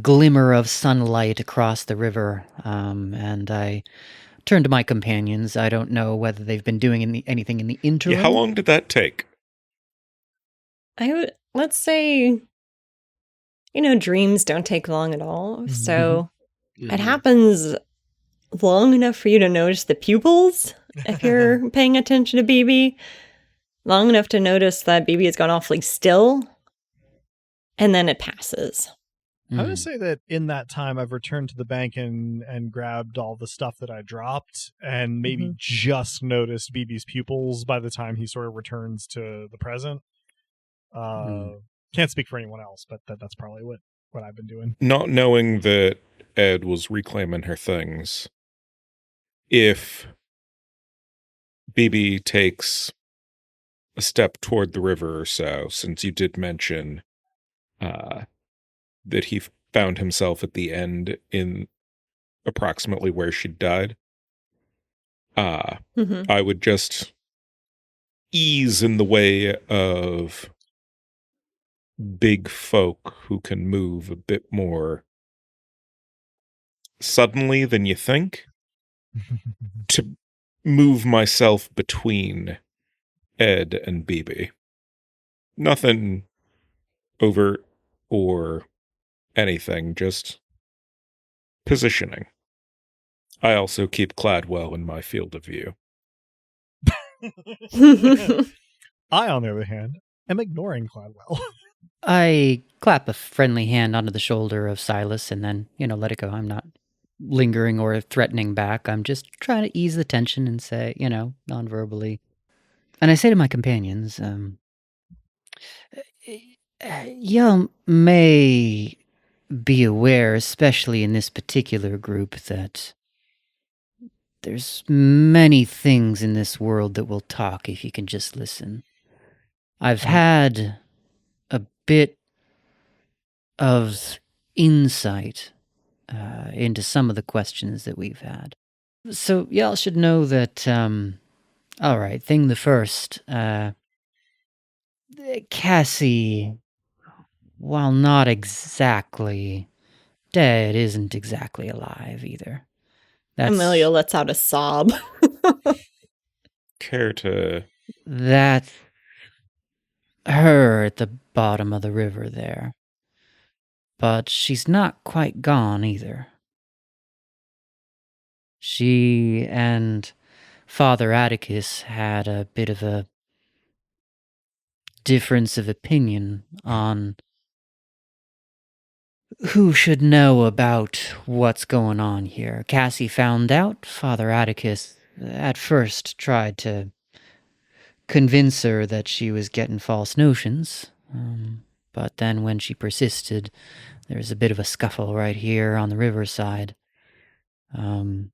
glimmer of sunlight across the river, and I turn to my companions. I don't know whether they've been doing anything in the interim. Yeah, how long did that take? Let's say, dreams don't take long at all. So it happens long enough for you to notice the pupils if you're paying attention to BB. Long enough to notice that BB has gone awfully still. And then it passes. I would say that in that time, I've returned to the bank and grabbed all the stuff that I dropped and maybe just noticed BB's pupils by the time he sort of returns to the present. Can't speak for anyone else, but that's probably what I've been doing. Not knowing that Ed was reclaiming her things, if BB takes a step toward the river or so, since you did mention that he found himself at the end in approximately where she'd died, I would just ease in the way of big folk who can move a bit more suddenly than you think to move myself between Ed and BB. Nothing overt or anything, just positioning. I also keep Cladwell in my field of view. I, on the other hand, am ignoring Cladwell. I clap a friendly hand onto the shoulder of Silas and then, let it go. I'm not lingering or threatening back. I'm just trying to ease the tension and say, non-verbally. And I say to my companions, y'all may be aware, especially in this particular group, that there's many things in this world that will talk if you can just listen. I've had a bit of insight into some of the questions that we've had. So y'all should know that, all right, thing the first, Cassie, while not exactly dead, isn't exactly alive either. Amelia lets out a sob. Care to... That's her at the bottom of the river there. But she's not quite gone either. She and Father Atticus had a bit of a difference of opinion on who should know about what's going on here. Cassie found out. Father Atticus at first tried to convince her that she was getting false notions. But then when she persisted, there was a bit of a scuffle right here on the riverside. But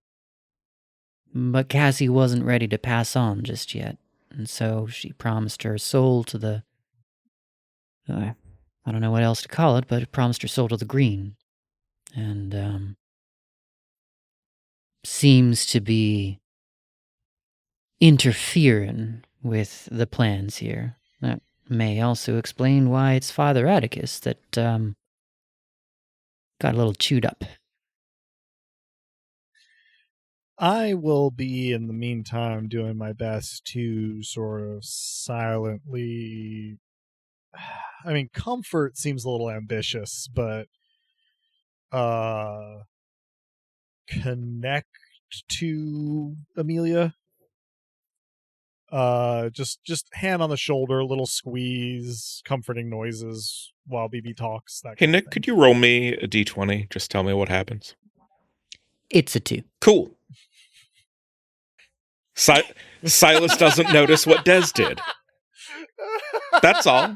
Cassie wasn't ready to pass on just yet, and so she promised her soul to the... I don't know what else to call it, but promised her soul to the green. And, seems to be interfering with the plans here. That may also explain why it's Father Atticus that, got a little chewed up. I will be, in the meantime, doing my best to sort of silently... I mean, comfort seems a little ambitious, but connect to Amelia. Just hand on the shoulder, a little squeeze, comforting noises while BB talks. That Hey, kind of Nick, thing. could you roll me a d20? Just tell me what happens. It's a 2. Cool. Silas doesn't notice what Des did. That's all.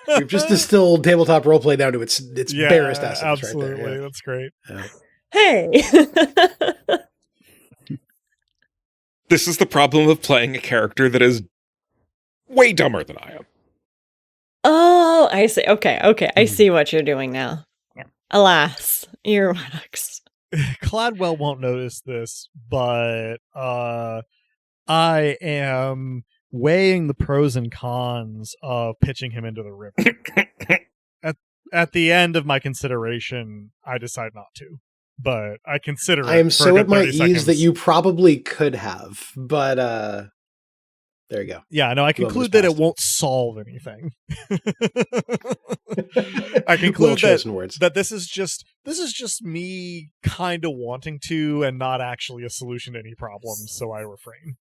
We've just distilled tabletop roleplay down to its barest essence. Absolutely, right there. Yeah. That's great. Yeah. Hey! This is the problem of playing a character that is way dumber than I am. Oh, I see. Okay. I see what you're doing now. Alas, earwax. Cladwell won't notice this, but I am weighing the pros and cons of pitching him into the river. At the end of my consideration, I decide not to, but I consider it. I am for so a good at my 30 ease seconds. that you probably could have, but there you go. Yeah, no, I conclude that it won't solve anything. I conclude that this is just me kind of wanting to and not actually a solution to any problems, so I refrain.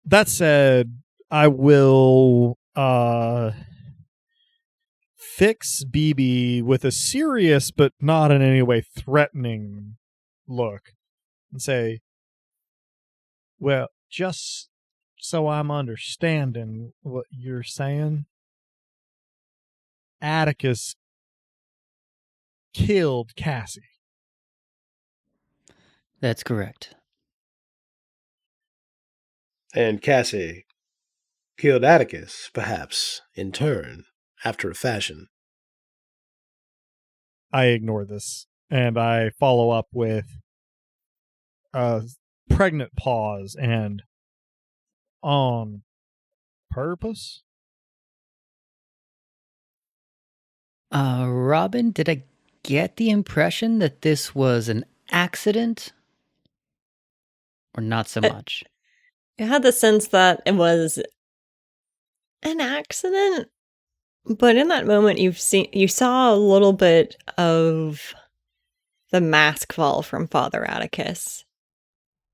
That said, I will fix BB with a serious but not in any way threatening look and say, well, just so I'm understanding what you're saying, Atticus killed Cassie. That's correct. And Cassie killed Atticus, perhaps, in turn, after a fashion. I ignore this, and I follow up with a pregnant pause and on purpose? Robin, did I get the impression that this was an accident? Or not so much? I had the sense that it was an accident, But in that moment, you saw a little bit of the mask fall from Father Atticus.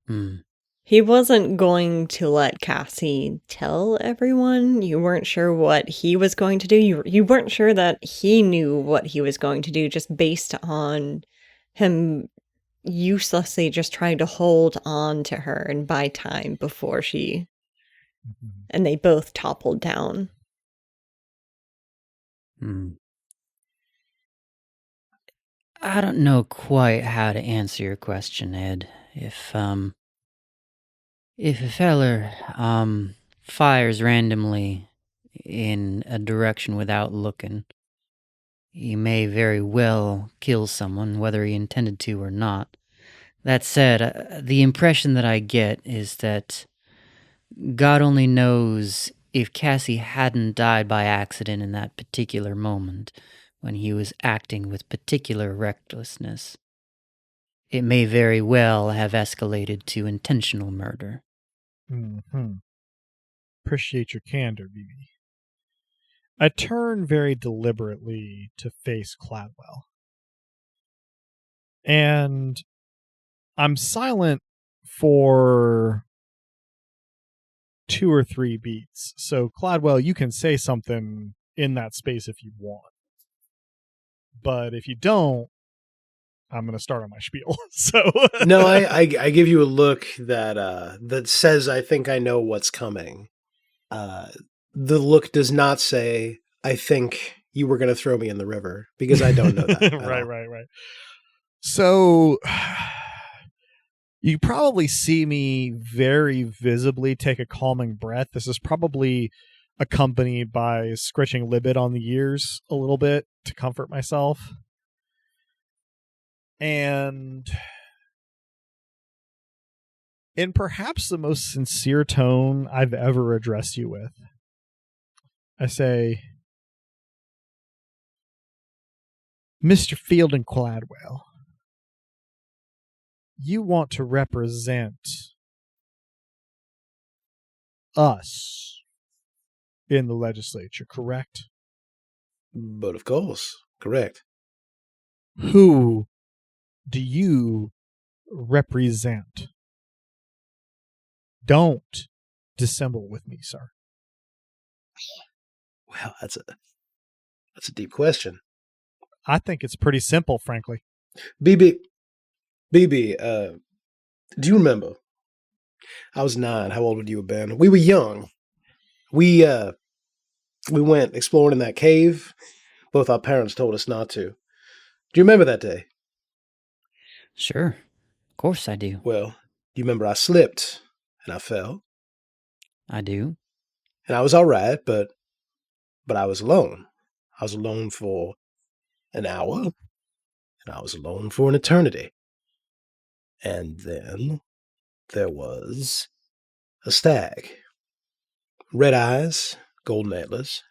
Hmm. He wasn't going to let Cassie tell everyone. You weren't sure what he was going to do. You weren't sure that he knew what he was going to do, just based on him uselessly just trying to hold on to her and buy time before she and they both toppled down. Hmm. I don't know quite how to answer your question, Ed. If a feller fires randomly in a direction without looking, he may very well kill someone, whether he intended to or not. That said, the impression that I get is that God only knows if Cassie hadn't died by accident in that particular moment, when he was acting with particular recklessness. It may very well have escalated to intentional murder. Mm-hmm. Appreciate your candor, BB. I turn very deliberately to face Cladwell. And I'm silent for 2 or 3 beats. So, Cladwell, you can say something in that space if you want. But if you don't, I'm going to start on my spiel. So No, I give you a look that says I think I know what's coming. The look does not say I think you were going to throw me in the river, because I don't know that. at all. Right. So you probably see me very visibly take a calming breath. This is probably accompanied by scratching Libet on the ears a little bit to comfort myself. And in perhaps the most sincere tone I've ever addressed you with, I say, Mr. Fielding Cladwell, you want to represent us in the legislature, correct? But of course, correct. Who do you represent? Don't dissemble with me, sir. Well, that's a deep question. I think it's pretty simple, frankly. BB, do you remember? I was 9. How old would you have been? We were young. We went exploring in that cave. Both our parents told us not to. Do you remember that day? Sure, of course I do. Well, you remember I slipped and I fell, I do. and I was all right, but I was alone. I was alone for an hour, and I was alone for an eternity. And then there was a stag. Red eyes, golden antlers.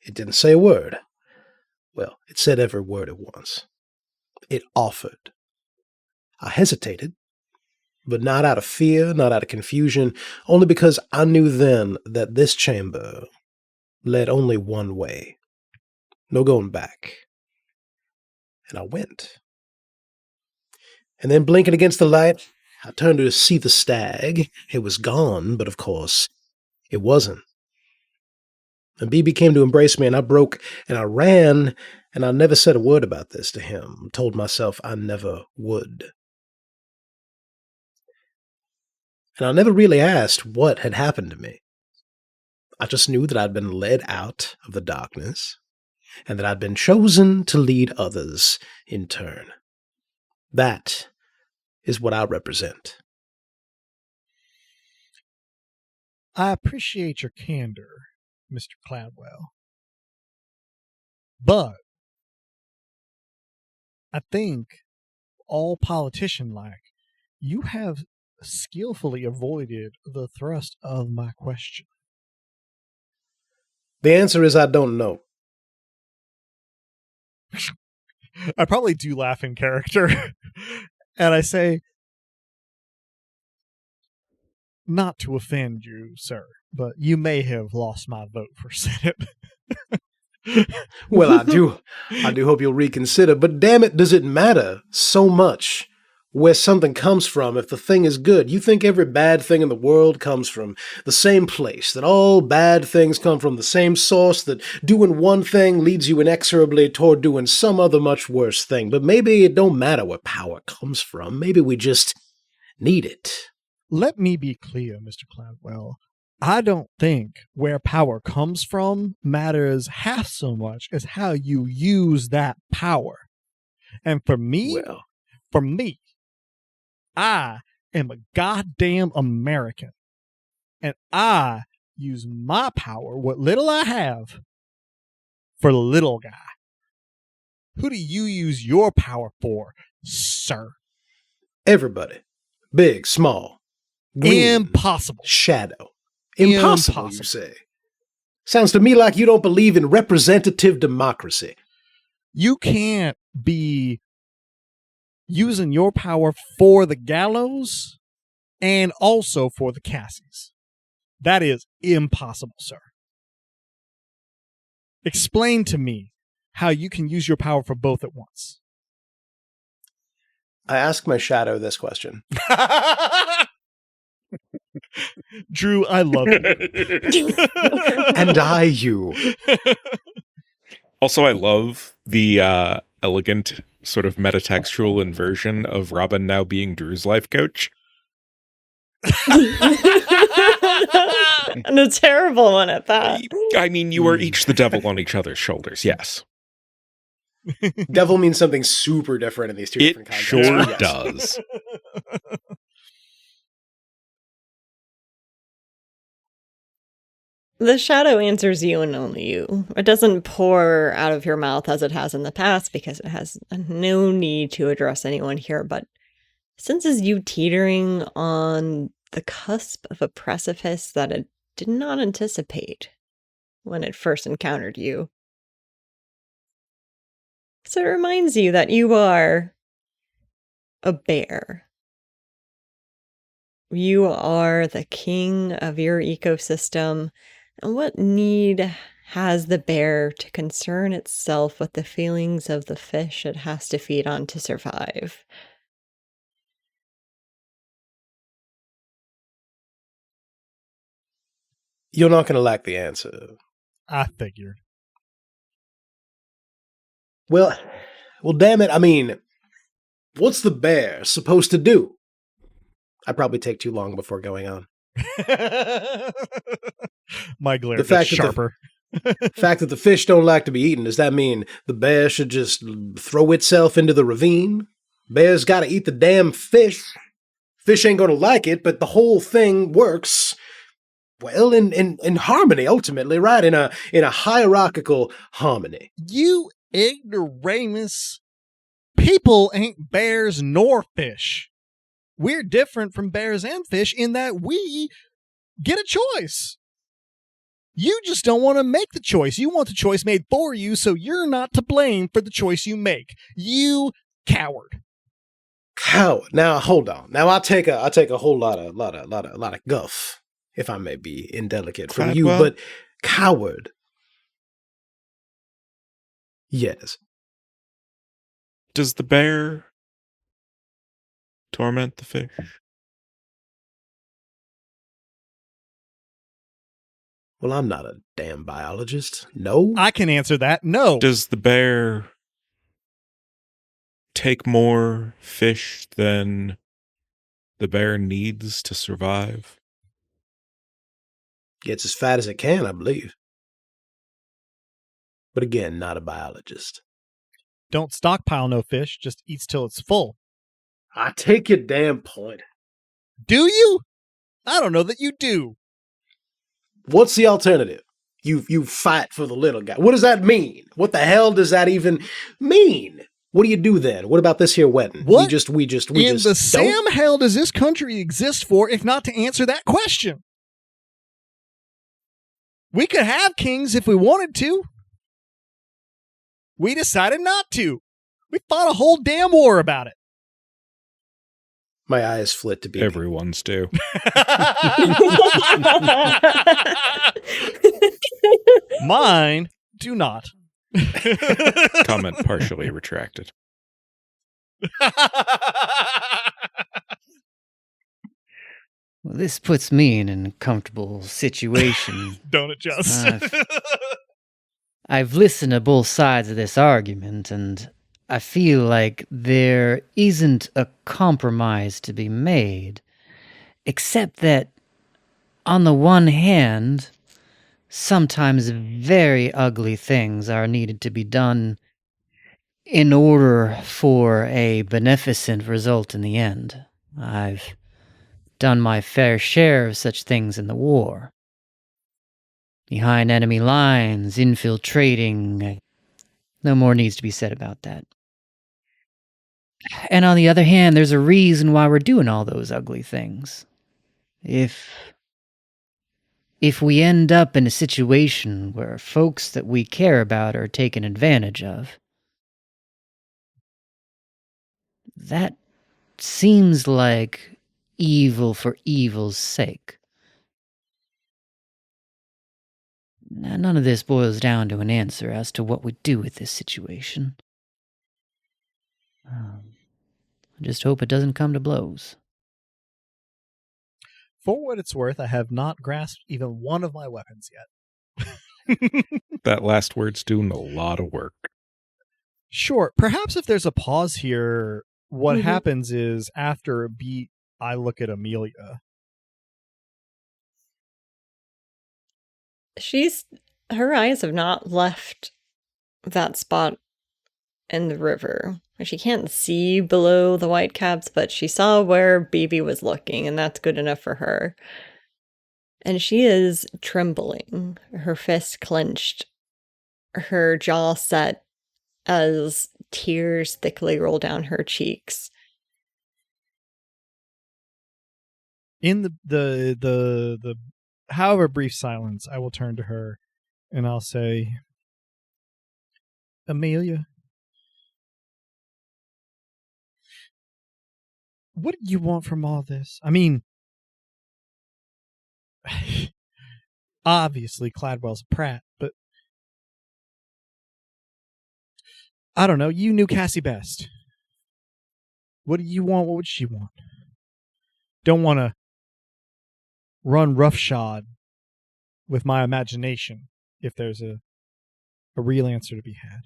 It didn't say a word. Well, it said every word at once. It offered. I hesitated, but not out of fear, not out of confusion, only because I knew then that this chamber led only one way. No going back. And I went. And then, blinking against the light, I turned to see the stag. It was gone, but of course, it wasn't. And BB came to embrace me, and I broke, and I ran, and I never said a word about this to him. Told myself I never would. And I never really asked what had happened to me. I just knew that I'd been led out of the darkness, and that I'd been chosen to lead others in turn. That is what I represent. I appreciate your candor, Mr. Cladwell. But I think, all politician-like, you have skillfully avoided the thrust of my question. The answer is I don't know. I probably do laugh in character. And I say, not to offend you, sir, but you may have lost my vote for Senate. Well, I do hope you'll reconsider, but damn it, does it matter so much where something comes from if the thing is good? You think every bad thing in the world comes from the same place, that all bad things come from the same source, that doing one thing leads you inexorably toward doing some other much worse thing. But maybe it don't matter where power comes from. Maybe we just need it. Let me be clear, Mr. Cloudwell. I don't think where power comes from matters half so much as how you use that power. And for me, I am a goddamn American. And I use my power, what little I have, for the little guy. Who do you use your power for, sir? Everybody. Big, small. Green, impossible. Shadow. Impossible, you say? Sounds to me like you don't believe in representative democracy. You can't be using your power for the gallows and also for the Cassies. That is impossible, sir. Explain to me how you can use your power for both at once. I ask my shadow this question. Drew, I love you. And I you. Also, I love the elegant sort of metatextual inversion of Robin now being Drew's life coach. And a terrible one at that. I mean, you are each the devil on each other's shoulders, yes. Devil means something super different in these two different It contexts. sure Yes. does. The shadow answers you and only you. It doesn't pour out of your mouth as it has in the past because it has no need to address anyone here, but senses you teetering on the cusp of a precipice that it did not anticipate when it first encountered you. So it reminds you that you are a bear. You are the king of your ecosystem. And what need has the bear to concern itself with the feelings of the fish it has to feed on to survive? You're not going to like the answer. I figured. Well, damn it. I mean, what's the bear supposed to do? I probably take too long before going on. My glare The gets fact that sharper. The fact that the fish don't like to be eaten, does that mean the bear should just throw itself into the ravine? Bear's got to eat the damn fish. Fish ain't going to like it, but the whole thing works, well, in harmony, ultimately, right? In a hierarchical harmony. You ignoramus. People ain't bears nor fish. We're different from bears and fish in that we get a choice. You just don't want to make the choice. You want the choice made for you, so you're not to blame for the choice you make. You coward. Coward. Now hold on. Now I take a whole lot of guff, if I may be indelicate, from you, but coward. Yes. Does the bear torment the fish? Well, I'm not a damn biologist. No. I can answer that. No. Does the bear take more fish than the bear needs to survive? Gets as fat as it can, I believe. But again, not a biologist. Don't stockpile no fish, just eats till it's full. I take your damn point. Do you? I don't know that you do. What's the alternative? You fight for the little guy. What does that mean? What the hell does that even mean? What do you do then? What about this here wedding? What we just in the don't? Sam hell does this country exist for if not to answer that question? We could have kings if we wanted to. We decided not to. We fought a whole damn war about it. My eyes flit to be Everyone's do. Mine Do not. Comment partially retracted. Well, this puts me in an uncomfortable situation. Don't adjust. I've listened to both sides of this argument, and I feel like there isn't a compromise to be made, except that, on the one hand, sometimes very ugly things are needed to be done in order for a beneficent result in the end. I've done my fair share of such things in the war. Behind enemy lines, infiltrating. No more needs to be said about that. And on the other hand, there's a reason why we're doing all those ugly things. If we end up in a situation where folks that we care about are taken advantage of, that seems like evil for evil's sake. Now, none of this boils down to an answer as to what we do with this situation. I just hope it doesn't come to blows. For what it's worth, I have not grasped even one of my weapons yet. That last word's doing a lot of work. Sure. Perhaps if there's a pause here, what happens is after a beat, I look at Amelia. Her eyes have not left that spot in the river. She can't see below the whitecaps, but she saw where Baby was looking, and that's good enough for her. And she is trembling, her fist clenched, her jaw set as tears thickly roll down her cheeks. In the however brief silence, I will turn to her and I'll say, Amelia, what do you want from all this? I mean, obviously Cladwell's a prat, but I don't know. You knew Cassie best. What do you want? What would she want? Don't want to run roughshod with my imagination if there's a real answer to be had.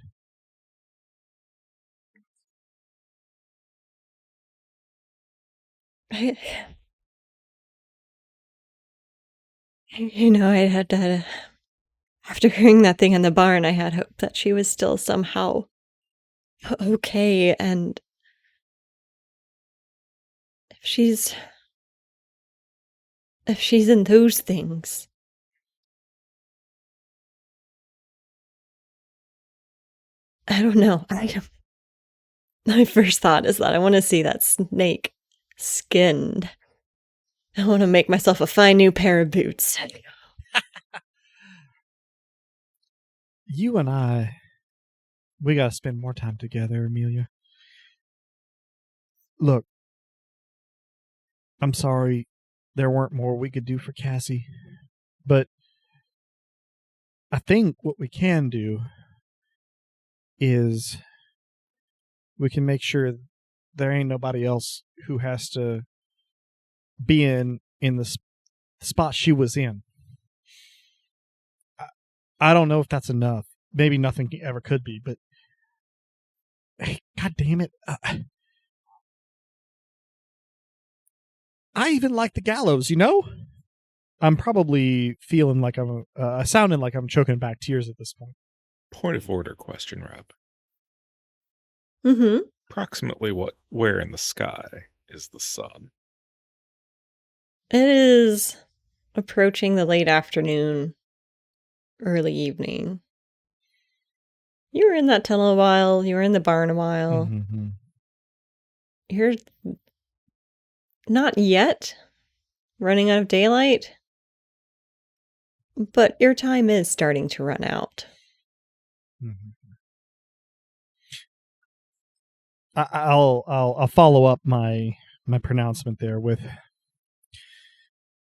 I had to, after hearing that thing in the barn, I had hope that she was still somehow okay, and if she's in those things, I don't know. My first thought is that I want to see that snake skinned. I want to make myself a fine new pair of boots. You and I, we gotta spend more time together, Amelia. Look, I'm sorry there weren't more we could do for Cassie, but I think what we can do is we can make sure there ain't nobody else who has to be in the spot she was in. I don't know if that's enough. Maybe nothing ever could be, but God damn it. I even like the gallows, you know? I'm probably feeling like I'm sounding like I'm choking back tears at this point. Point of order question, Rob. Mm-hmm. Approximately where in the sky is the sun? It is approaching the late afternoon, early evening. You were in that tunnel a while. You were in the barn a while. Mm-hmm. You're not yet running out of daylight, but your time is starting to run out. Mm-hmm. I'll follow up my pronouncement there with,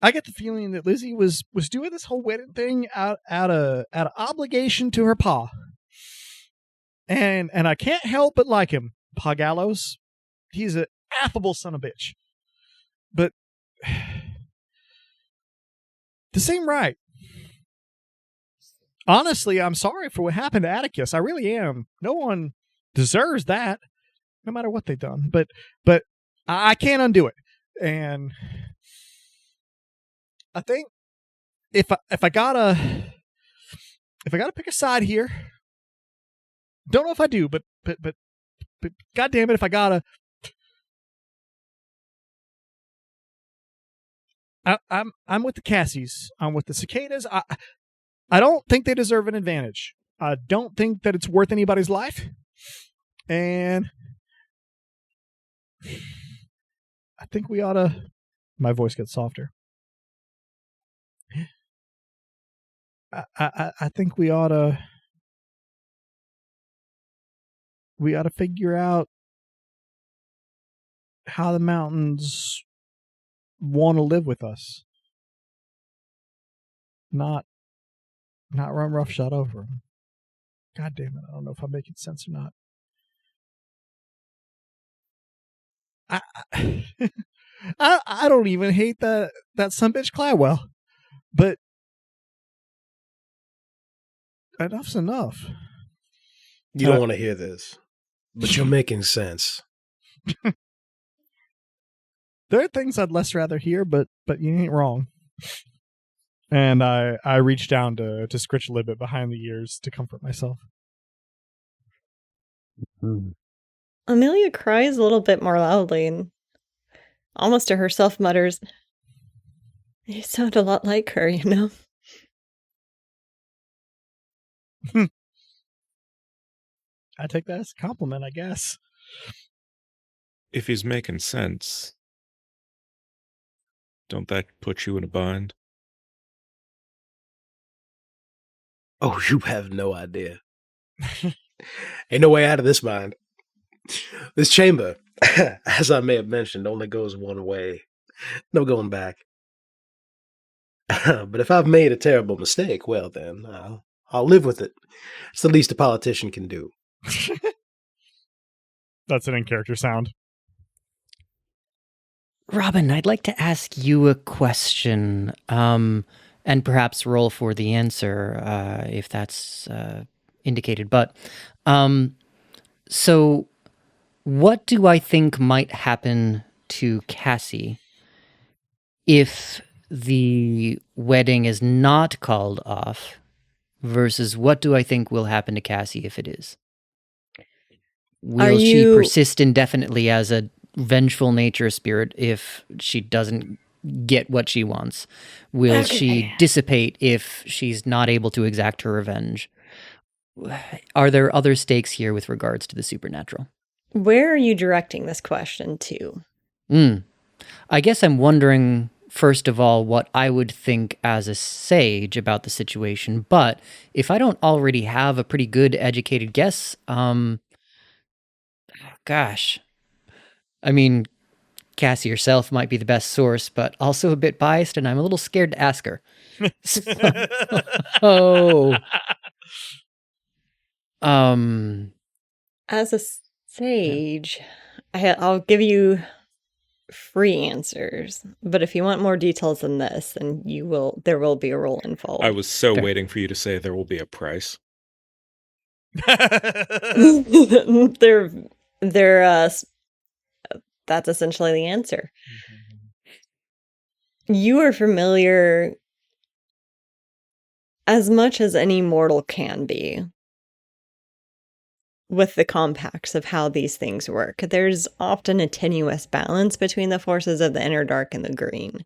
I get the feeling that Lizzie was doing this whole wedding thing out of obligation to her pa. And I can't help but like him, Pa Gallows. He's an affable son of a bitch. But this ain't right. Honestly, I'm sorry for what happened to Atticus. I really am. No one deserves that, no matter what they've done. But I can't undo it. And I think if I gotta pick a side here, don't know if I do, but God damn it, if I gotta, I'm with the Cassies. I'm with the cicadas. I don't think they deserve an advantage. I don't think that it's worth anybody's life, and I think we ought to. My voice gets softer. I think we ought to figure out how the mountains want to live with us. Not run roughshod over them. God damn it, I don't know if I'm making sense or not. I don't even hate that sumbitch Cladwell, but enough's enough. You don't want to hear this, but you're making sense. There are things I'd less rather hear, but you ain't wrong. And I reach down to scritch a little bit behind the ears to comfort myself. Amelia cries a little bit more loudly and almost to herself mutters, "You sound a lot like her, you know." I take that as a compliment, I guess. If he's making sense, don't that put you in a bind? Oh, you have no idea. Ain't no way out of this bind. This chamber, as I may have mentioned, only goes one way. No going back. But if I've made a terrible mistake, well then, I'll live with it. It's the least a politician can do. That's an in-character sound. Robin, I'd like to ask you a question, and perhaps roll for the answer if that's indicated. But so, what do I think might happen to Cassie if the wedding is not called off, versus what do I think will happen to Cassie if it is? Will she persist indefinitely as a vengeful nature spirit if she doesn't get what she wants? Will she dissipate if she's not able to exact her revenge? Are there other stakes here with regards to the supernatural? Where are you directing this question to? I guess I'm wondering, first of all, what I would think as a sage about the situation, but if I don't already have a pretty good educated guess, gosh. I mean, Cassie herself might be the best source, but also a bit biased, and I'm a little scared to ask her. As a sage, I'll give you free answers, but if you want more details than this, then there will be a roll involved. I was so waiting for you to say there will be a price. That's essentially the answer. You are familiar as much as any mortal can be with the compacts of how these things work. There's often a tenuous balance between the forces of the inner dark and the green.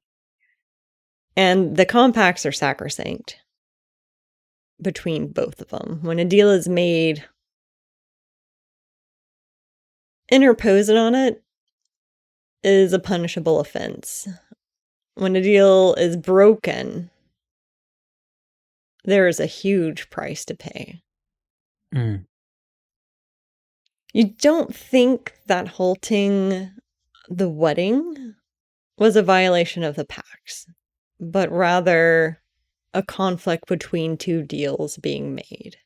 And the compacts are sacrosanct between both of them. When a deal is made, interposing on it is a punishable offense. When a deal is broken, there is a huge price to pay. You don't think that halting the wedding was a violation of the pacts? but rather a conflict between two deals being made.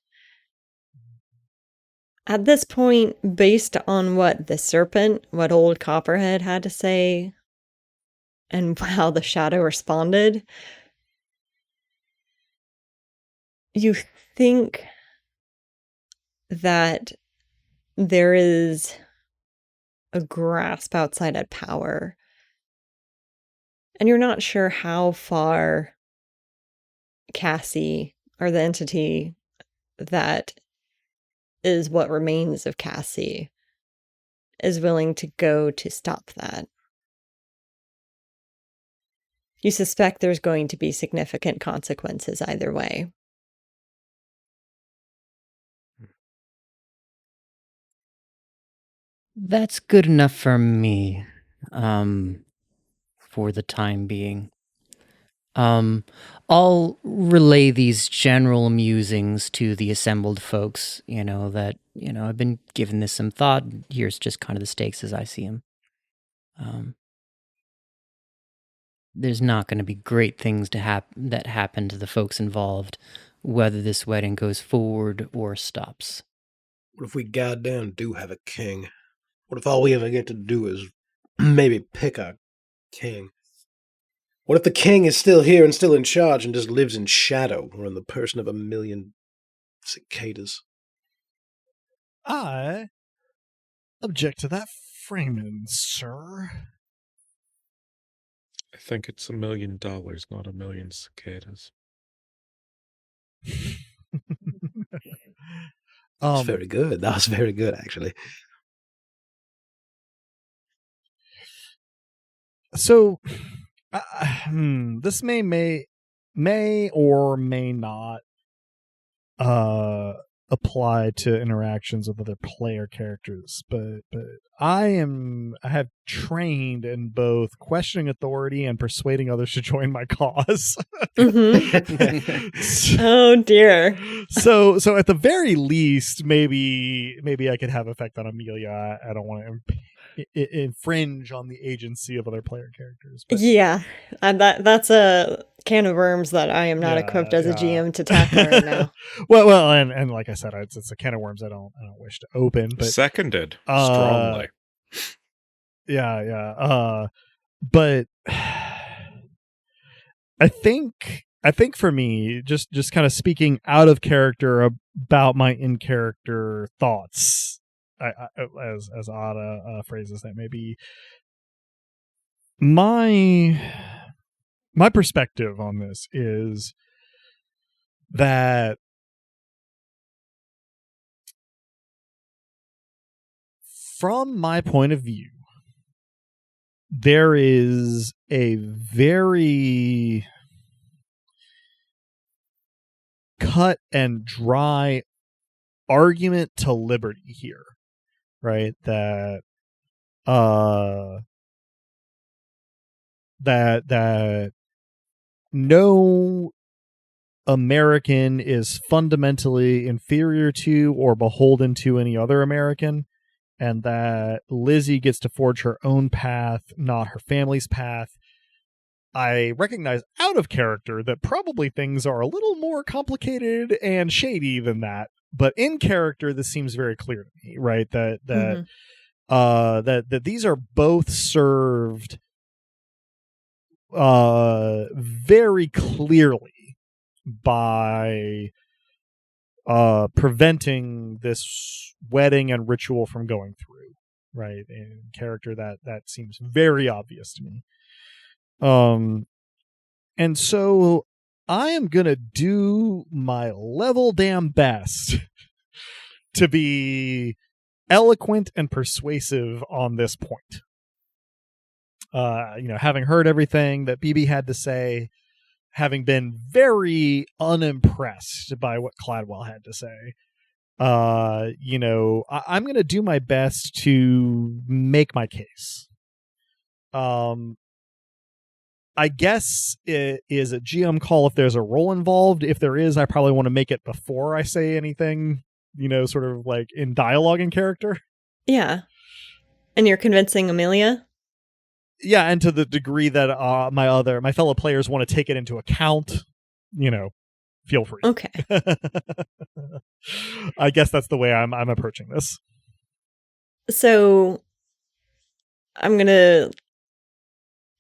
At this point, based on what the serpent, what old Copperhead had to say, and how the shadow responded, you think that there is a grasp outside at power, and you're not sure how far Cassie, or the entity that is what remains of Cassie, is willing to go to stop that. You suspect there's going to be significant consequences either way. That's good enough for me, for the time being. I'll relay these general musings to the assembled folks, that, I've been giving this some thought. Here's just kind of the stakes as I see them. There's not going to be great things that happen to the folks involved, whether this wedding goes forward or stops. What if we goddamn do have a king? What if all we ever get to do is maybe pick a king? What if the king is still here and still in charge and just lives in shadow or in the person of a million cicadas? I object to that framing, sir. I think it's $1 million, not a million cicadas. That's very good. That was very good, actually. So, this may or may not apply to interactions with other player characters, but I have trained in both questioning authority and persuading others to join my cause. Oh dear. So at the very least, maybe I could have effect on Amelia. I don't want to infringe on the agency of other player characters. But. Yeah, and that's a can of worms that I am not equipped as a GM to tackle right now. well, and like I said, it's a can of worms I don't wish to open. But seconded strongly. Yeah. But I think for me, just kind of speaking out of character about my in character thoughts. As odd a phrase as that may be, my perspective on this is that from my point of view, there is a very cut and dry argument to liberty here. Right, that no American is fundamentally inferior to or beholden to any other American, and that Lizzie gets to forge her own path, not her family's path. I recognize out of character that probably things are a little more complicated and shady than that. But in character, this seems very clear to me, right? That these are both served very clearly by preventing this wedding and ritual from going through, right? In character, that seems very obvious to me. And so I am going to do my level damn best to be eloquent and persuasive on this point. Having heard everything that BB had to say, having been very unimpressed by what Cladwell had to say, I'm going to do my best to make my case. I guess it is a GM call if there's a role involved. If there is, I probably want to make it before I say anything, sort of like in dialogue in character. Yeah. And you're convincing Amelia? Yeah, and to the degree that my fellow players want to take it into account, feel free. Okay. I guess that's the way I'm approaching this. So I'm going to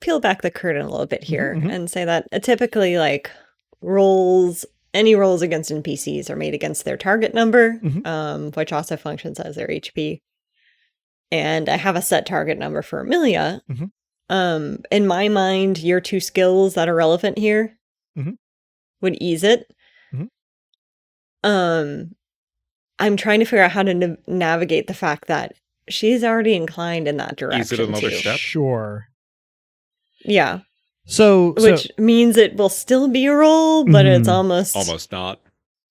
peel back the curtain a little bit here Mhm. and say that typically, like, any rolls against NPCs are made against their target number, which also functions as their HP. And I have a set target number for Amelia. In my mind, your 2 skills that are relevant here would ease it. I'm trying to figure out how to navigate the fact that she's already inclined in that direction. Ease it another too. step? Sure. Yeah. Which means it will still be a roll, but it's almost not.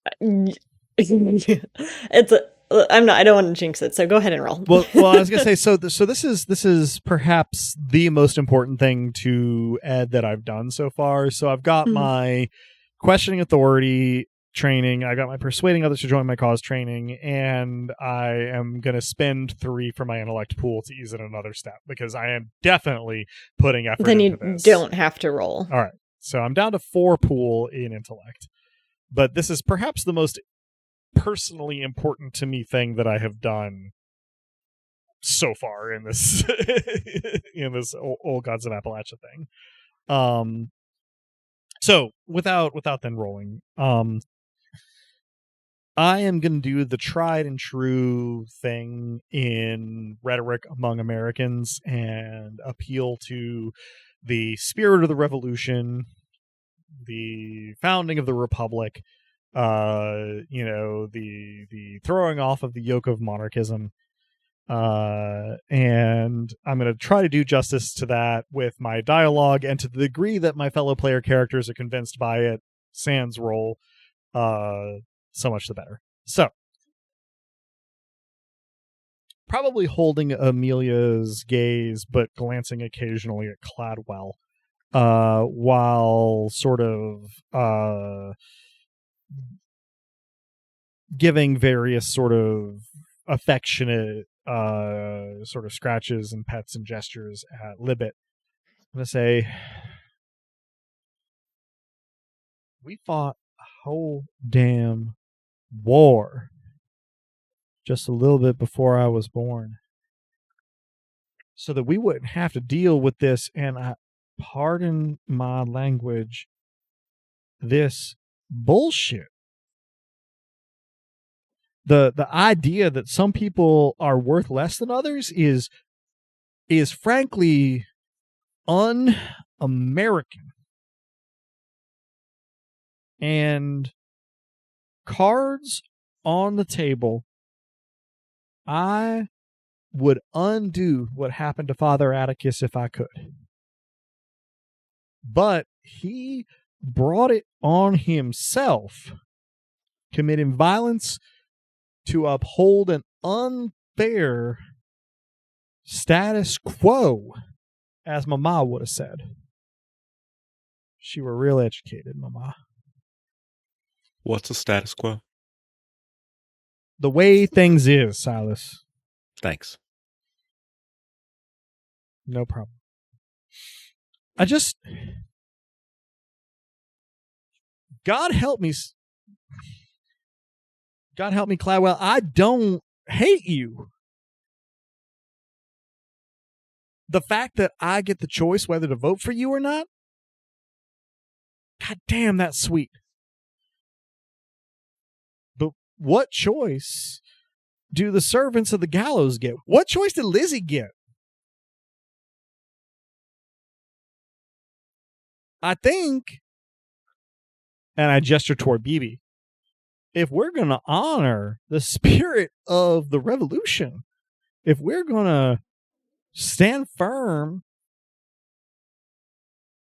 I don't want to jinx it, so go ahead and roll. Well, I was gonna say, so this is perhaps the most important thing to Ed that I've done so far. So I've got my questioning authority training, I got my persuading others to join my cause training, and I am gonna spend 3 for my intellect pool to ease it another step, because I am definitely putting effort then into you this. don't have to roll. All right, so I'm down to 4 pool in intellect, but this is perhaps the most personally important to me thing that I have done so far in this in this old Gods of Appalachia thing. So without then rolling, I am going to do the tried and true thing in rhetoric among Americans and appeal to the spirit of the revolution, the founding of the republic, the throwing off of the yoke of monarchism, and I'm going to try to do justice to that with my dialogue, and to the degree that my fellow player characters are convinced by it, sans roll, so much the better. So probably holding Amelia's gaze but glancing occasionally at Cladwell, while sort of giving various sort of affectionate sort of scratches and pets and gestures at Libet. I'm going to say, we fought a whole damn war just a little bit before I was born, so that we wouldn't have to deal with this, and pardon my language, this bullshit. The idea that some people are worth less than others is frankly un-American. And cards on the table, I would undo what happened to Father Atticus if I could. But he brought it on himself, committing violence to uphold an unfair status quo, as Mama would have said. She were real educated, Mama. What's a status quo? The way things is, Silas. Thanks. No problem. God help me, Cladwell, I don't hate you. The fact that I get the choice whether to vote for you or not, God damn, that's sweet. But what choice do the servants of the gallows get? What choice did Lizzie get? I think, and I gesture toward BB, if we're going to honor the spirit of the revolution, if we're going to stand firm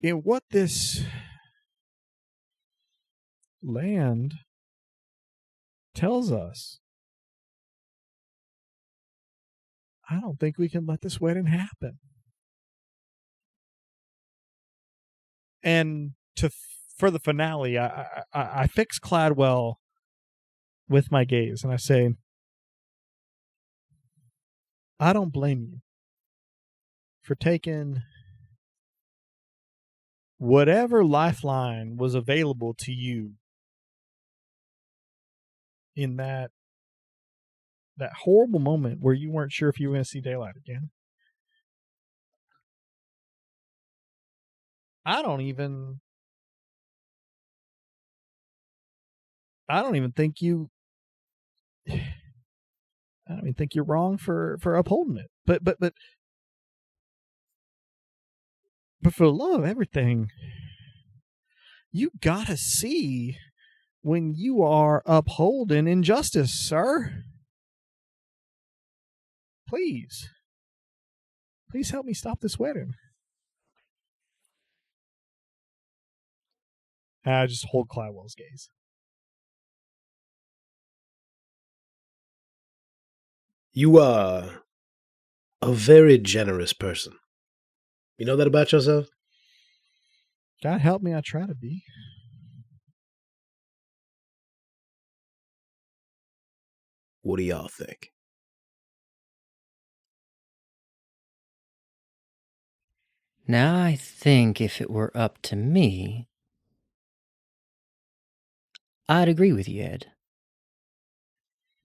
in what this land tells us, I don't think we can let this wedding happen. And for the finale, I fix Cladwell with my gaze and I say, I don't blame you for taking whatever lifeline was available to you in that horrible moment where you weren't sure if you were going to see daylight again. I don't even think you're wrong for upholding it. But for the love of everything, you gotta see when you are upholding injustice, sir. Please help me stop this wedding. I just hold Clywell's gaze. You are a very generous person. You know that about yourself? God help me, I try to be. What do y'all think? Now, I think if it were up to me, I'd agree with you, Ed.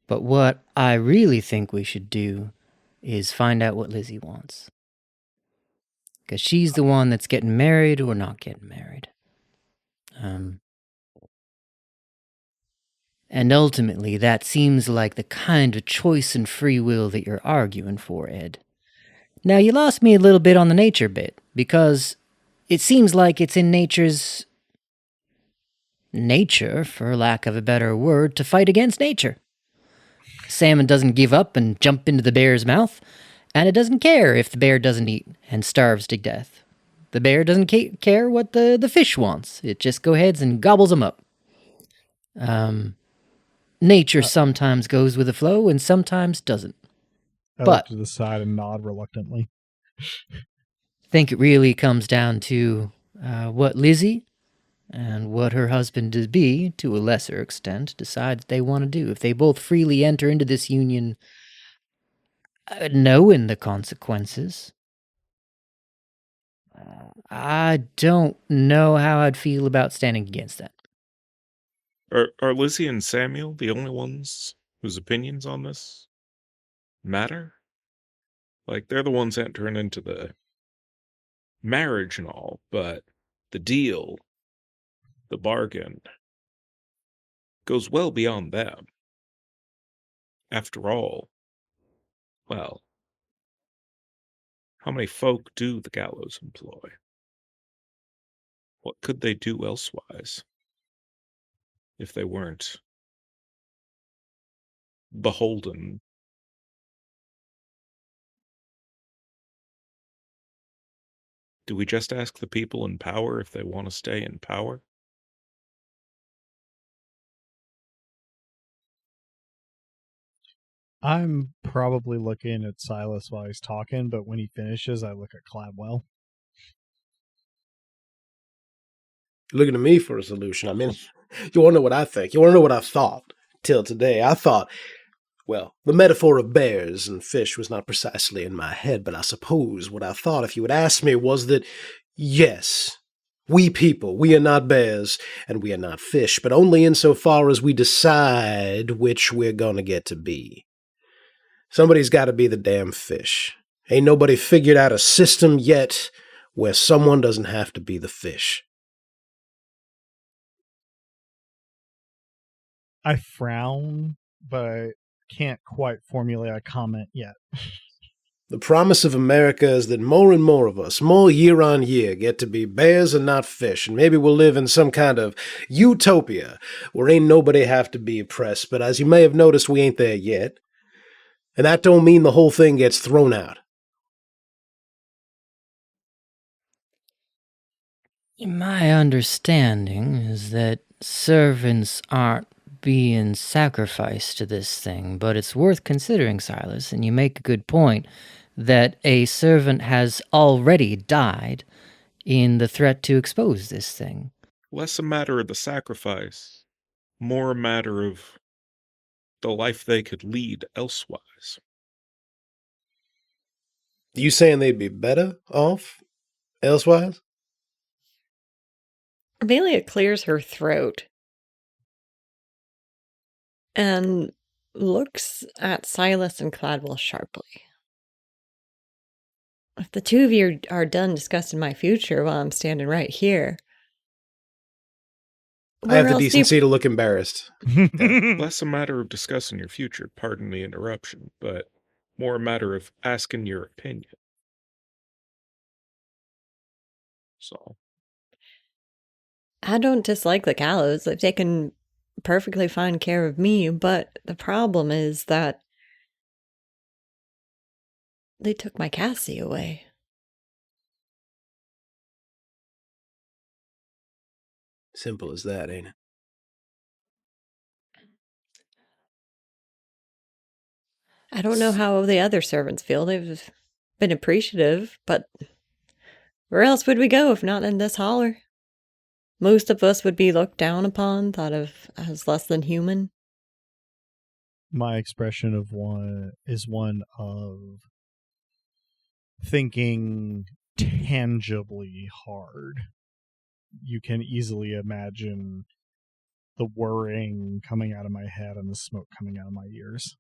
But what I really think we should do is find out what Lizzie wants. Because she's the one that's getting married or not getting married. And ultimately, that seems like the kind of choice and free will that you're arguing for, Ed. Now, you lost me a little bit on the nature bit, because it seems like it's in nature's nature, for lack of a better word, to fight against nature. Salmon doesn't give up and jump into the bear's mouth, and it doesn't care if the bear doesn't eat and starves to death. The bear doesn't care what the fish wants. It just goes ahead and gobbles them up. Nature sometimes goes with the flow and sometimes doesn't. I But look to the side and nod reluctantly. I think it really comes down to what Lizzie and what her husband-to-be, to a lesser extent, decides they want to do. If they both freely enter into this union, knowing the consequences, I don't know how I'd feel about standing against that. Are Lizzie and Samuel the only ones whose opinions on this matter? Like, they're the ones entering into the marriage and all, but the deal, the bargain, goes well beyond them. After all, well, how many folk do the gallows employ? What could they do elsewise if they weren't beholden? Do we just ask the people in power if they want to stay in power? I'm probably looking at Silas while he's talking, but when he finishes, I look at Cladwell. Looking to me for a solution. I mean, you want to know what I think? You want to know what I thought till today? I thought, well, the metaphor of bears and fish was not precisely in my head, but I suppose what I thought, if you had asked me, was that, yes, we people, we are not bears and we are not fish, but only insofar as we decide which we're gonna get to be. Somebody's got to be the damn fish. Ain't nobody figured out a system yet where someone doesn't have to be the fish. I frown, but can't quite formulate a comment yet. The promise of America is that more and more of us, more year on year, get to be bears and not fish, and maybe we'll live in some kind of utopia where ain't nobody have to be oppressed, but as you may have noticed, we ain't there yet. And that don't mean the whole thing gets thrown out. My understanding is that servants aren't being sacrificed to this thing, but it's worth considering, Silas, and you make a good point, that a servant has already died in the threat to expose this thing. Less a matter of the sacrifice, more a matter of the life they could lead elsewise. You saying they'd be better off elsewise? Amelia clears her throat and looks at Silas and Cladwell sharply. If the two of you are done discussing my future while I'm standing right here, I have where the else do you... decency to look embarrassed. Less a matter of discussing your future, pardon the interruption, but more a matter of asking your opinion. So, I don't dislike the Gallows. They've taken perfectly fine care of me, but the problem is that they took my Cassie away. Simple as that, ain't it? I don't know how the other servants feel. They've been appreciative, but where else would we go if not in this holler? Most of us would be looked down upon, thought of as less than human. My expression of one of thinking tangibly hard. You can easily imagine the whirring coming out of my head and the smoke coming out of my ears.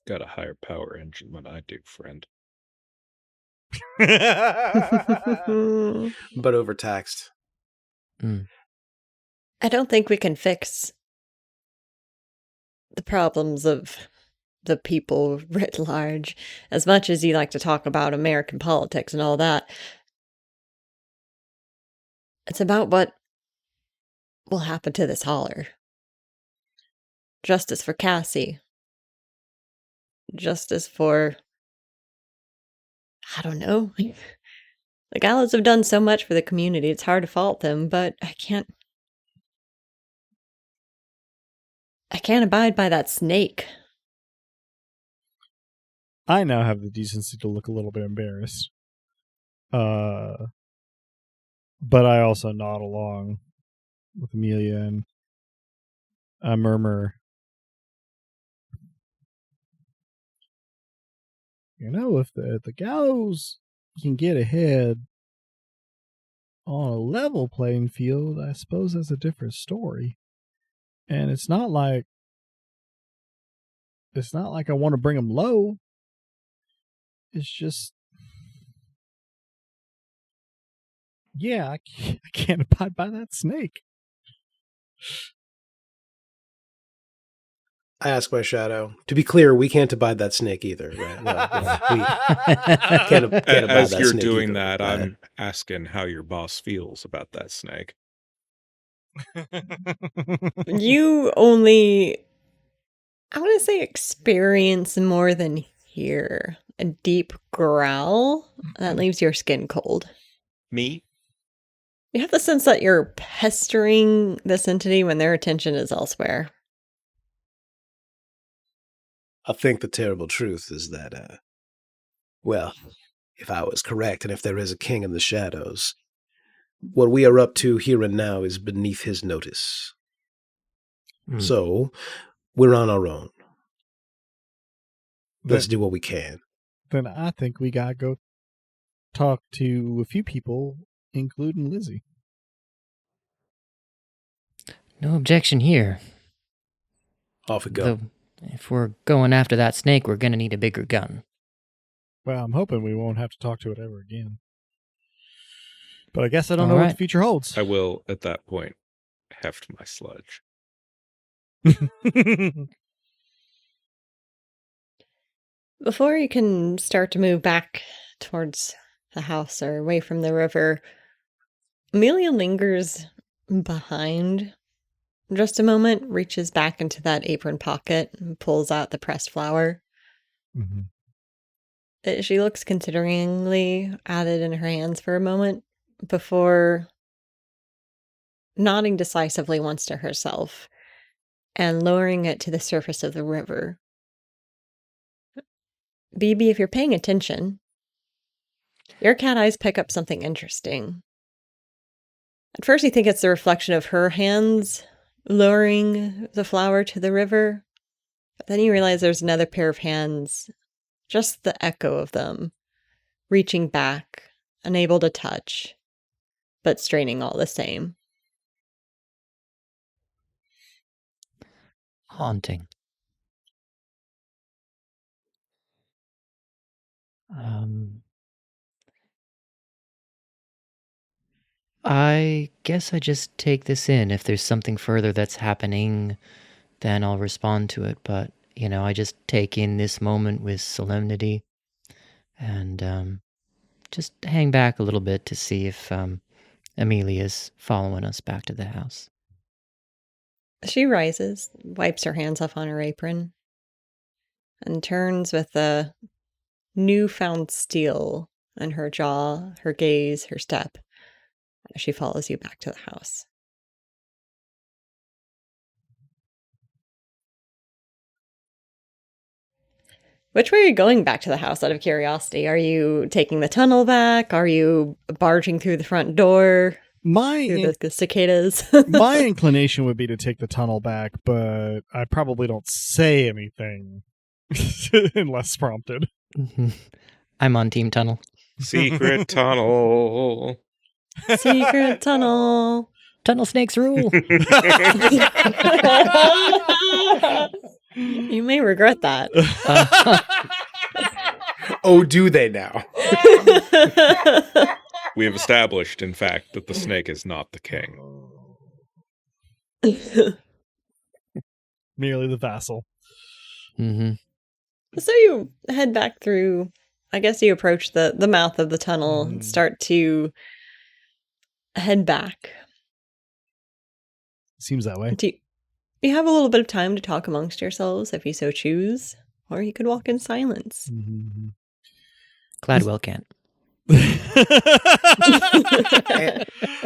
got a higher power engine than I do, friend. But overtaxed. I don't think we can fix the problems of the people writ large, as much as you like to talk about American politics and all that. It's about what will happen to this holler. Justice for Cassie. Justice for... I don't know. The Gallows have done so much for the community, it's hard to fault them, but I can't abide by that snake. I now have the decency to look a little bit embarrassed. But I also nod along with Amelia and I murmur, if the Gallows can get ahead on a level playing field, I suppose that's a different story. And it's not like I want to bring them low. It's just, yeah, I can't abide by that snake. I ask my shadow. To be clear, we can't abide that snake either. Right? No, we can't abide As that you're snake doing either. that, I'm asking how your boss feels about that snake. You only, I want to say, experience more than hear a deep growl that leaves your skin cold. Me? You have the sense that you're pestering this entity when their attention is elsewhere. I think the terrible truth is that, well, if I was correct and if there is a king in the shadows, what we are up to here and now is beneath his notice. So, we're on our own. Let's do what we can. Then I think we gotta go talk to a few people, including Lizzie. No objection here. Off we go. Though, if we're going after that snake, we're gonna need a bigger gun. Well, I'm hoping we won't have to talk to it ever again. But I guess I don't know All what right. the future holds. I will, at that point, heft my sludge. Before you can start to move back towards the house or away from the river, Amelia lingers behind just a moment, reaches back into that apron pocket and pulls out the pressed flour. She looks consideringly at it in her hands for a moment before nodding decisively once to herself and lowering it to the surface of the river. BB, if you're paying attention, your cat eyes pick up something interesting. At first you think it's the reflection of her hands lowering the flour to the river, but then you realize there's another pair of hands, just the echo of them, reaching back unable to touch, but straining all the same. Haunting. I guess I just take this in. If there's something further that's happening, then I'll respond to it. But, I just take in this moment with solemnity and just hang back a little bit to see if Amelia's following us back to the house. She rises, wipes her hands off on her apron, and turns with a newfound steel in her jaw, her gaze, her step, as she follows you back to the house. Which way are you going back to the house, out of curiosity? Are you taking the tunnel back? Are you barging through the front door? Through the cicadas? My inclination would be to take the tunnel back, but I probably don't say anything unless prompted. I'm on Team Tunnel. Secret tunnel. Secret tunnel. Tunnel snakes rule. You may regret that. Oh, do they now? We have established, in fact, that the snake is not the king. Merely the vassal. Mm-hmm. So you head back through, I guess you approach the mouth of the tunnel and start to head back. Seems that way. You have a little bit of time to talk amongst yourselves if you so choose, or you could walk in silence. Mm-hmm. Gladwell can't.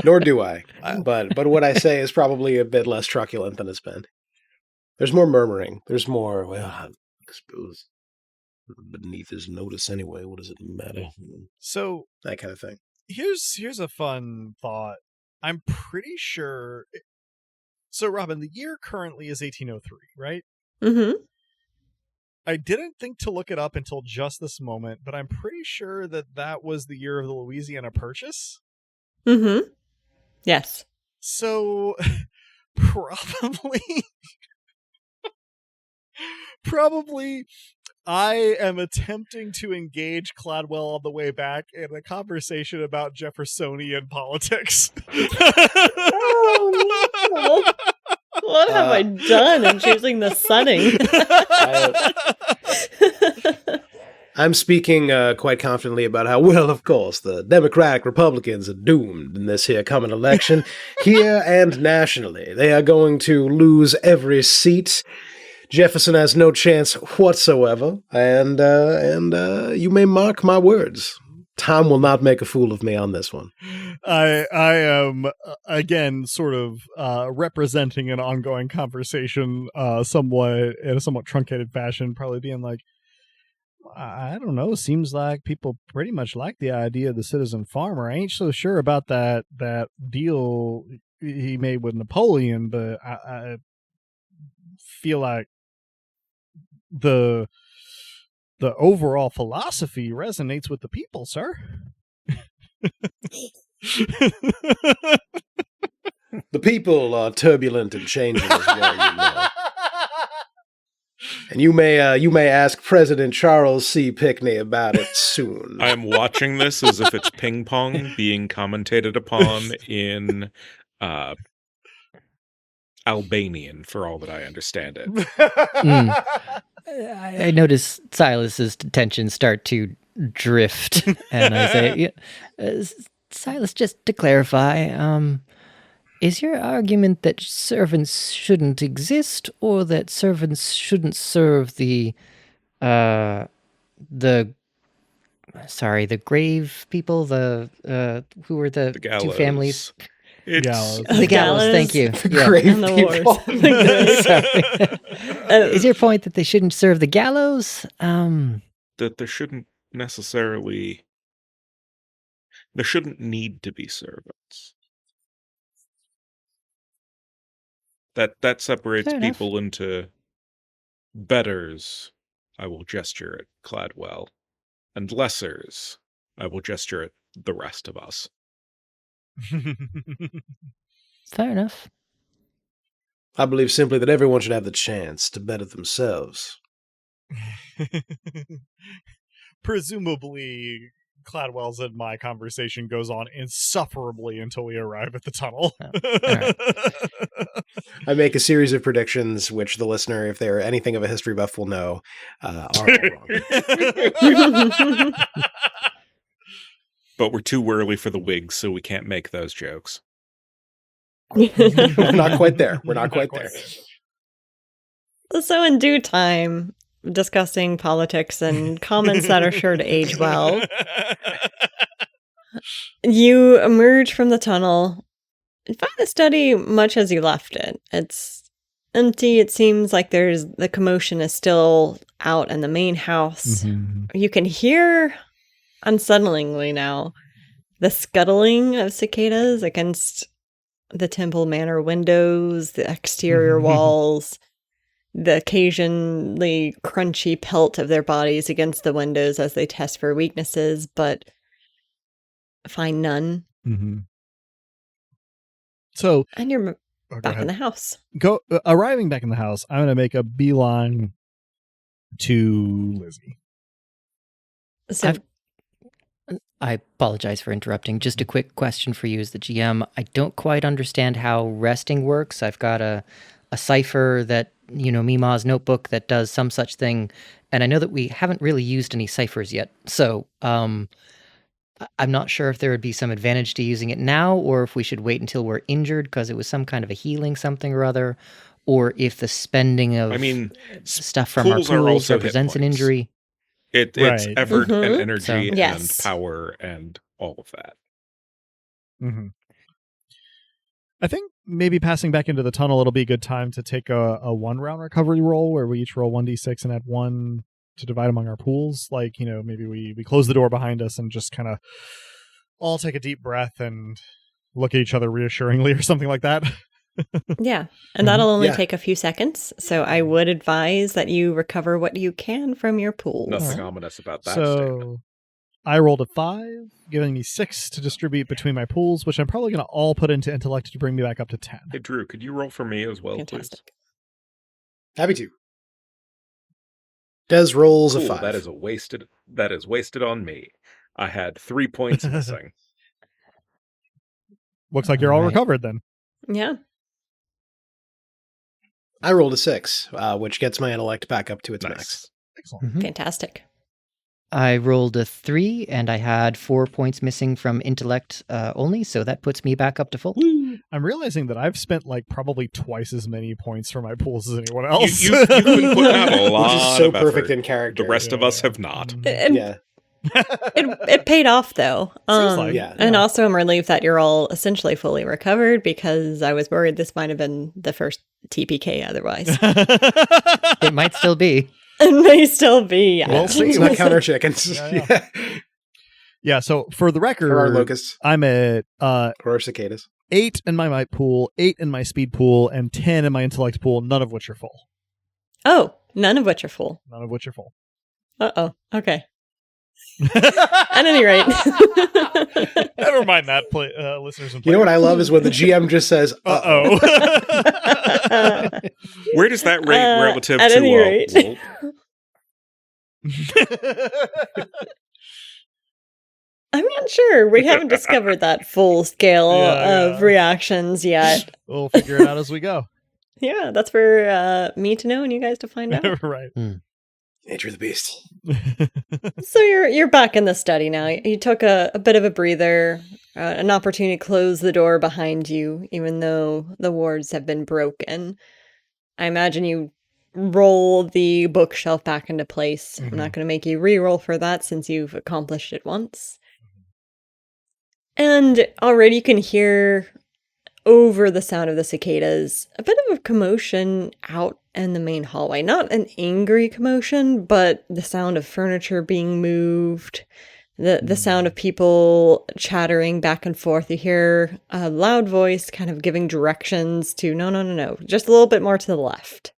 Nor do I. But what I say is probably a bit less truculent than it's been. There's more murmuring. There's more, well, I suppose beneath his notice anyway. What does it matter? So that kind of thing. Here's a fun thought. I'm pretty sure. So, Robin, the year currently is 1803, right? Mm-hmm. I didn't think to look it up until just this moment, but I'm pretty sure that was the year of the Louisiana Purchase. Mm-hmm. Yes. So, probably I am attempting to engage Cladwell on the way back in a conversation about Jeffersonian politics. Oh, no. What have I done in choosing the setting? I'm speaking quite confidently about how, well, of course, the Democratic Republicans are doomed in this here coming election, here and nationally. They are going to lose every seat. Jefferson has no chance whatsoever, and you may mark my words. Time will not make a fool of me on this one. I am, again, sort of representing an ongoing conversation somewhat in a somewhat truncated fashion, probably being like, I don't know, seems like people pretty much like the idea of the citizen farmer. I ain't so sure about that deal he made with Napoleon, but I feel like the overall philosophy resonates with the people, sir. The people are turbulent and changing as well, you know. And you may ask President Charles C. Pinckney about it soon. I am watching this as if it's ping pong being commentated upon in Albanian, for all that I understand it. I notice Silas's attention start to drift, and I say, Silas, just to clarify, is your argument that servants shouldn't exist, or that servants shouldn't serve the grave people, who were the two families? Gallows. The gallows, thank you. Grave people. Is your point that they shouldn't serve the gallows? That there shouldn't need to be servants. That separates Fair people enough. into betters, I will gesture at Cladwell, and lessers, I will gesture at the rest of us. Fair enough. I believe simply that everyone should have the chance to better themselves. Presumably, Cladwell's and my conversation goes on insufferably until we arrive at the tunnel. I make a series of predictions, which the listener, if they're anything of a history buff, will know are all wrong. But we're too early for the wigs, so we can't make those jokes. We're not quite there. We're not quite there. So in due time, discussing politics and comments that are sure to age well, you emerge from the tunnel and find the study much as you left it. It's empty. It seems like the commotion is still out in the main house. You can hear, unsettlingly now, the scuttling of cicadas against the Temple Manor windows, the exterior walls, the occasionally crunchy pelt of their bodies against the windows as they test for weaknesses, but find none. So, and you're back in the house. Arriving back in the house, I'm going to make a beeline to Lizzie. So I apologize for interrupting. Just a quick question for you as the GM. I don't quite understand how resting works. I've got a cipher that, Mima's notebook that does some such thing, and I know that we haven't really used any ciphers yet. So I'm not sure if there would be some advantage to using it now, or if we should wait until we're injured because it was some kind of a healing something or other, or if the spending of stuff from our pools represents an injury. It's effort and energy yes. and power and all of that. I think maybe passing back into the tunnel, it'll be a good time to take a 1-round recovery roll where we each roll 1d6 and add 1 to divide among our pools. Like, maybe we close the door behind us and just kind of all take a deep breath and look at each other reassuringly or something like that. Yeah, and that'll only take a few seconds, so I would advise that you recover what you can from your pools. Nothing ominous about that So statement. I rolled a 5, giving me 6 to distribute between my pools, which I'm probably going to all put into intellect to bring me back up to 10. Hey, Drew, could you roll for me as well, Fantastic. please? Happy to. Des rolls a 5. That is wasted on me. I had 3 points missing. Looks like you're all recovered then. Yeah. I rolled a 6, which gets my intellect back up to its max. Excellent. Fantastic. I rolled a 3, and I had 4 points missing from intellect only, so that puts me back up to full. I'm realizing that I've spent probably twice as many points for my pools as anyone else. You've been putting out a lot Which is so of perfect effort. in character. The rest of us have not. It paid off, though. And also I'm relieved that you're all essentially fully recovered, because I was worried this might have been the first TPK otherwise. It might still be. It may still be. We'll see. It's not counter chickens. Yeah, so for the record, Or our locusts. I'm at Or our cicadas. 8 in my might pool, 8 in my speed pool, and 10 in my intellect pool, none of which are full. Oh, none of which are full. None of which are full. Uh-oh. Okay. At any rate. Never mind that, listeners and players. You know what I love is when the GM just says, Uh-oh. Where does that rate relative at to any rate. Wolf? I'm not sure. We haven't discovered that full scale of reactions yet. We'll figure it out as we go. Yeah, that's for me to know and you guys to find out. Right. Nature of the beast. So you're back in the study now. You took a bit of a breather, an opportunity to close the door behind you, even though the wards have been broken. I imagine you roll the bookshelf back into place. I'm not going to make you re-roll for that since you've accomplished it once. And already you can hear, over the sound of the cicadas, a bit of a commotion out in the main hallway. Not an angry commotion, but the sound of furniture being moved, the sound of people chattering back and forth. You hear a loud voice kind of giving directions to, no, just a little bit more to the left.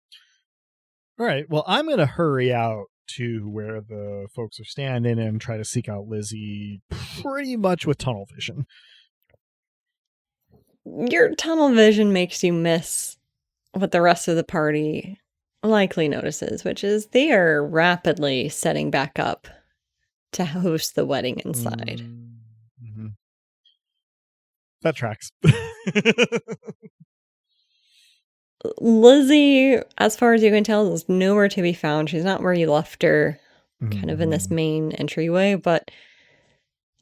All right, well, I'm going to hurry out to where the folks are standing and try to seek out Lizzie pretty much with tunnel vision. Your tunnel vision makes you miss what the rest of the party likely notices, which is they are rapidly setting back up to host the wedding inside. Mm-hmm. That tracks. Lizzie, as far as you can tell, is nowhere to be found. She's not where you left her, kind of in this main entryway, but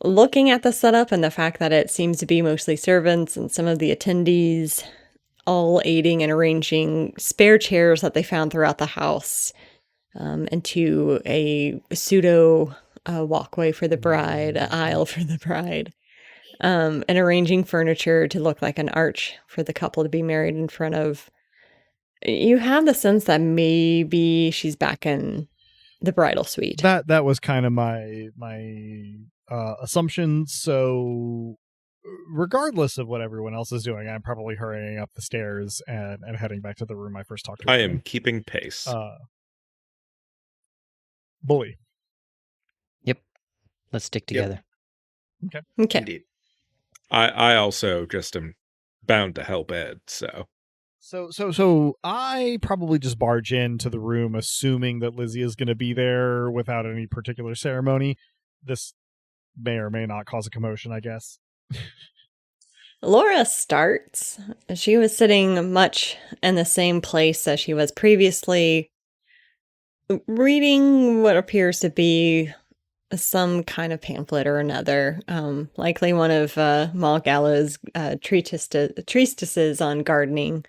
looking at the setup and the fact that it seems to be mostly servants and some of the attendees all aiding and arranging spare chairs that they found throughout the house into a pseudo walkway for the bride, an aisle for the bride, and arranging furniture to look like an arch for the couple to be married in front of. You have the sense that maybe she's back in the bridal suite. That was kind of my assumption. So regardless of what everyone else is doing, I'm probably hurrying up the stairs and heading back to the room I first talked to. I am keeping pace. Bully. Yep. Let's stick together. Okay. Indeed. I also just am bound to help Ed, so. So I probably just barge into the room assuming that Lizzie is going to be there without any particular ceremony. This may or may not cause a commotion, I guess. Laura starts. She was sitting much in the same place as she was previously, reading what appears to be some kind of pamphlet or another, likely one of Maul Gallows' treatises on gardening.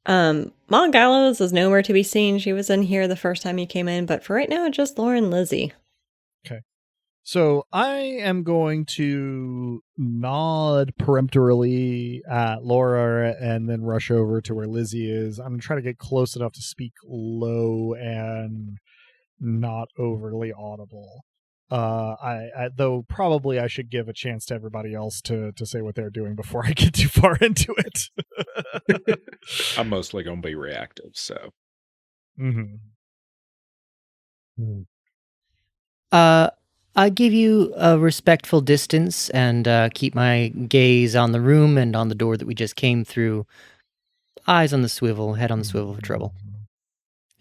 Maul Gallows is nowhere to be seen. She was in here the first time you came in, but for right now, just Laura and Lizzie. Okay. So I am going to nod peremptorily at Laura and then rush over to where Lizzie is. I'm going to try to get close enough to speak low and not overly audible. Though probably I should give a chance to everybody else to say what they're doing before I get too far into it. I'm mostly going to be reactive, so. I give you a respectful distance and keep my gaze on the room and on the door that we just came through. Eyes on the swivel, head on the swivel for trouble.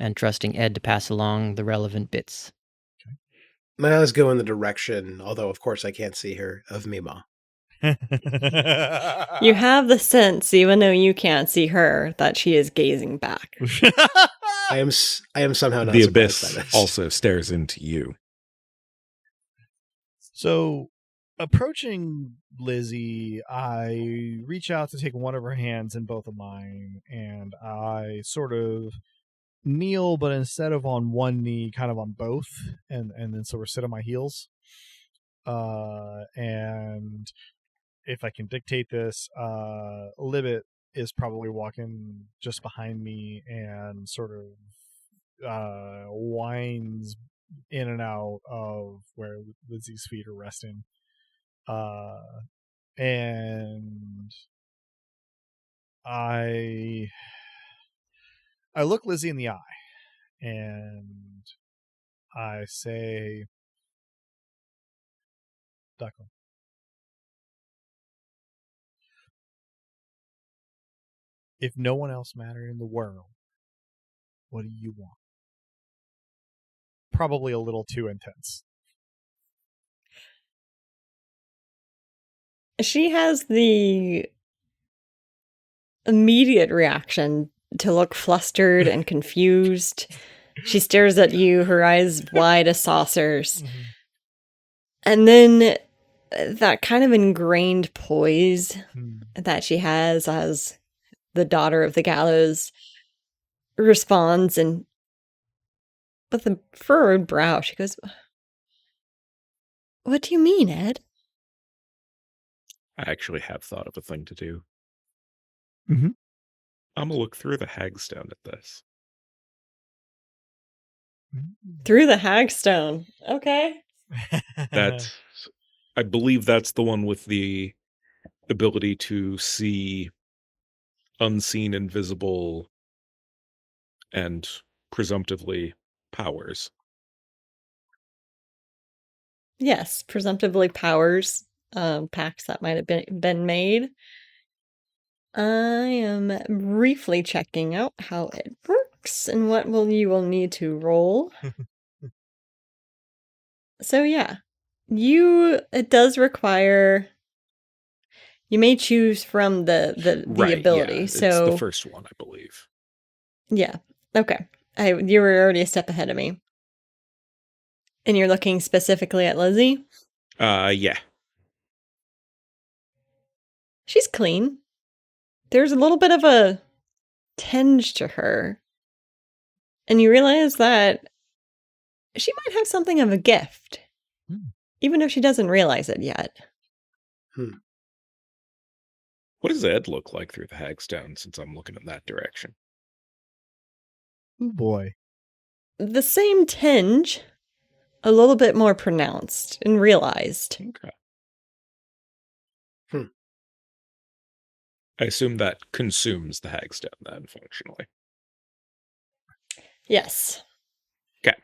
And trusting Ed to pass along the relevant bits. My eyes go in the direction, although of course I can't see her, of Mima. You have the sense, even though you can't see her, that she is gazing back. I am somehow not the surprised abyss by this. also stares into you. So, approaching Lizzie, I reach out to take one of her hands in both of mine, and I sort of kneel, but instead of on one knee, kind of on both, and then sort of sit on my heels. And if I can dictate this, Libet is probably walking just behind me and sort of winds in and out of where Lizzie's feet are resting. And I look Lizzie in the eye and I say, Duckling, if no one else mattered in the world, what do you want? Probably a little too intense. She has the immediate reaction to look flustered and confused. She stares at you, her eyes wide as saucers. Mm-hmm. And then that kind of ingrained poise that she has as the daughter of the gallows responds, and with a furrowed brow, she goes, "What do you mean, Ed?" I actually have thought of a thing to do. Mm-hmm. I'm going to look through the hagstone at this. Through the hagstone. Okay. I believe that's the one with the ability to see unseen, invisible, and presumptively powers. Yes, presumptively powers pacts that might have been made. I am briefly checking out how it works and what you will need to roll. So yeah, it does require. You may choose from the Right, ability. yeah. It's the So first one, I believe. yeah, okay. You were already a step ahead of me, and you're looking specifically at Lizzie. Yeah. She's clean. There's a little bit of a tinge to her, and you realize that she might have something of a gift, even if she doesn't realize it yet. What does Ed look like through the hagstone, since I'm looking in that direction? Oh boy. The same tinge, a little bit more pronounced and realized. Okay. I assume that consumes the hagstone then, functionally. Yes. Okay.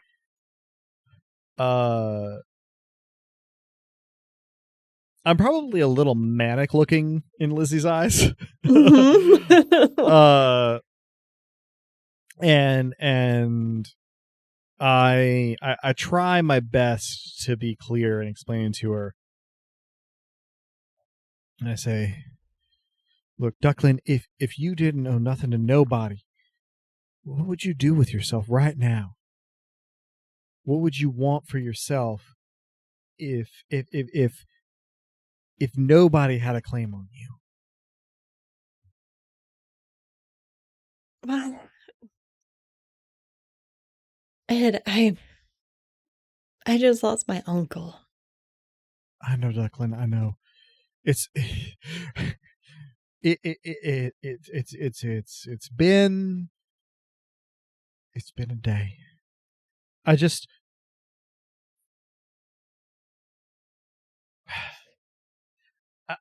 I'm probably a little manic looking in Lizzie's eyes. Mhm. And I try my best to be clear and explain to her. And I say, look, Ducklin, if you didn't owe nothing to nobody, what would you do with yourself right now? What would you want for yourself if nobody had a claim on you? Well, Ed, I just lost my uncle. I know, Ducklin, I know. It's it's been a day.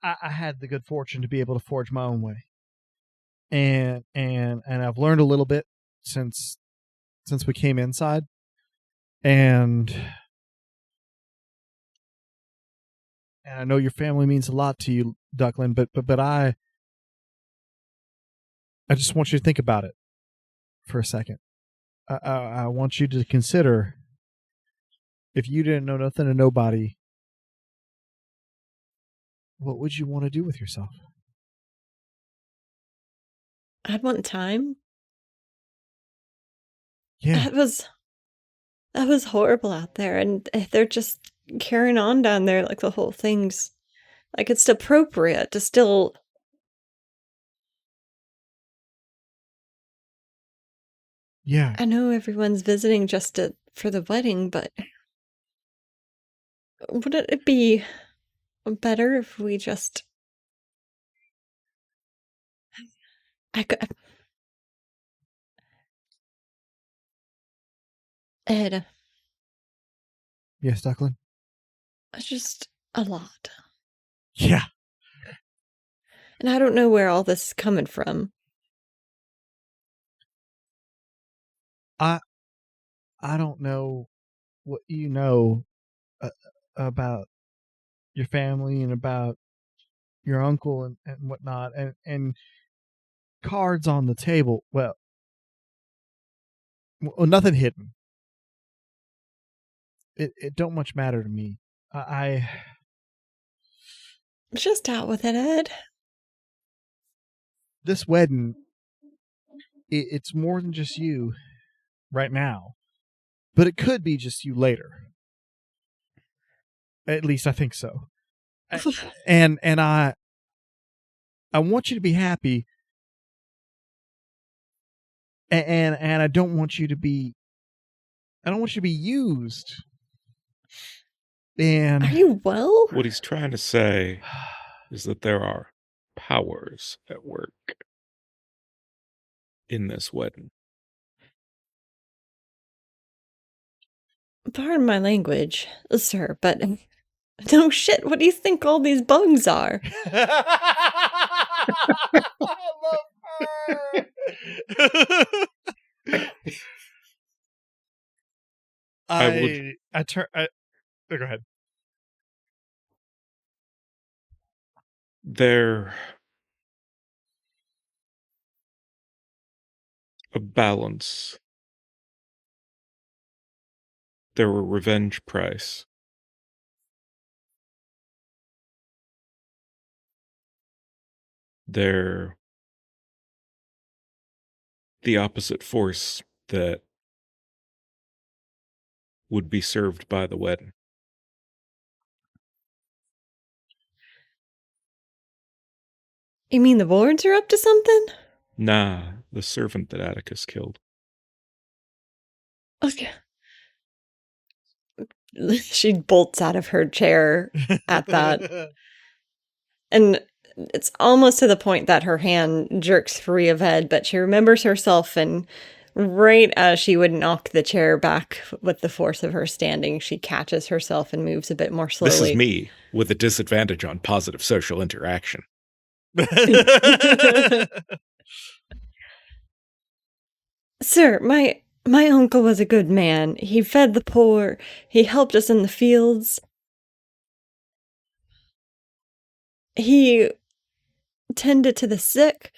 I had the good fortune to be able to forge my own way, and I've learned a little bit since we came inside, and I know your family means a lot to you, Ducklin, but I just want you to think about it for a second. I want you to consider, if you didn't know nothing to nobody, what would you want to do with yourself? I'd want time. Yeah. That was horrible out there, and they're just carrying on down there like the whole thing's like it's appropriate to still. Yeah. I know everyone's visiting just for the wedding, but wouldn't it be better if we just? I could. Ed, Yes, Ducklin? it's just a lot. Yeah. And I don't know where all this is coming from. I don't know what you know about your family and about your uncle and whatnot, and cards on the table. Well, nothing hidden. It don't much matter to me. I Just out with it, Ed. this wedding, it's more than just you right now, but it could be just you later. At least I think so. And I want you to be happy, and I don't want you to be used. And Are you well? What he's trying to say is that there are powers at work in this wedding. Pardon my language, sir, but no shit, what do you think all these bugs are? I love her. I turn. Go ahead. They're a balance. They're a revenge price. They're the opposite force that would be served by the wedding. You mean the wards are up to something? Nah, the servant that Atticus killed. Okay. She bolts out of her chair at that. And it's almost to the point that her hand jerks free of Ed, but she remembers herself, and right as she would knock the chair back with the force of her standing, she catches herself and moves a bit more slowly. This is me with a disadvantage on positive social interaction. Sir, my uncle was a good man. He fed the poor. He helped us in the fields. He tended to the sick.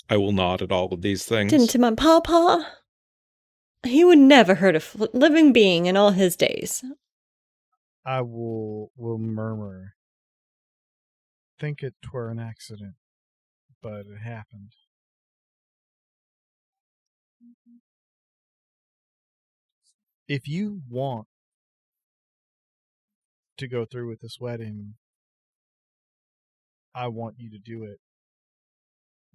I will nod at all of these things. Tended to my pawpaw. He would never hurt a living being in all his days. I will murmur. Think it were an accident, but it happened. If you want to go through with this wedding, I want you to do it.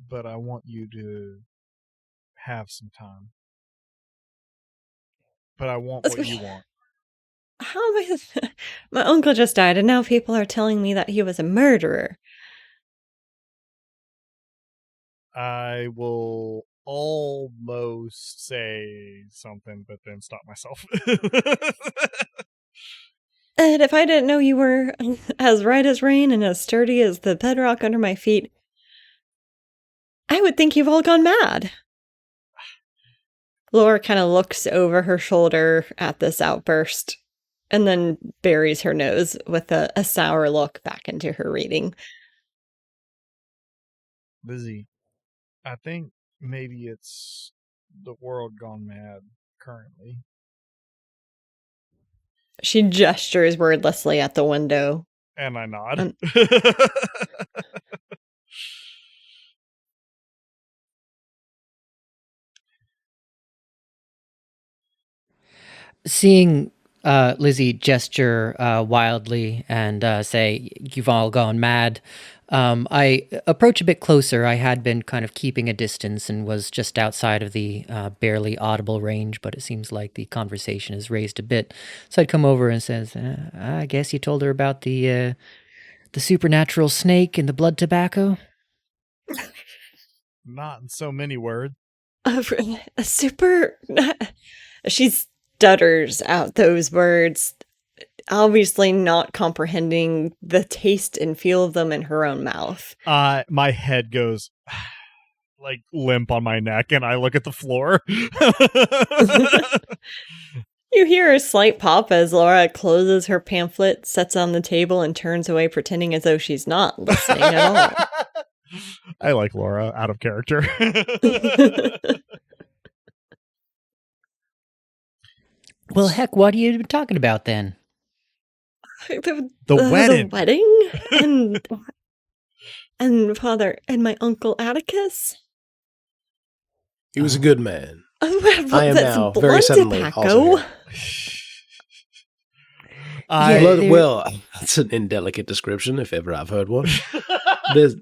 But I want you to have some time. But I want what you want. How am I? My uncle just died, and now people are telling me that he was a murderer. I will almost say something, but then stop myself. Ed, if I didn't know you were as right as rain and as sturdy as the bedrock under my feet, I would think you've all gone mad. Laura kind of looks over her shoulder at this outburst and then buries her nose with a sour look back into her reading. Lizzie, I think maybe it's the world gone mad currently. She gestures wordlessly at the window. And I nod. Seeing Lizzie gesture wildly and say, "You've all gone mad," I approach a bit closer. I had been kind of keeping a distance and was just outside of the barely audible range, but it seems like the conversation is raised a bit. So I'd come over and says, "I guess you told her about the supernatural snake and the blood tobacco." Not in so many words. A super... She stutters out those words, obviously not comprehending the taste and feel of them in her own mouth. My head goes like limp on my neck, and I look at the floor. You hear a slight pop as Laura closes her pamphlet, sets on the table, and turns away, pretending as though she's not listening at all. I like Laura out of character. Well, heck, what are you talking about then? The wedding. The wedding? And Father, and my Uncle Atticus? He was a good man. Oh, I am that's now blood very suddenly tobacco. also here. Yeah, Well, that's an indelicate description, if ever I've heard one. There's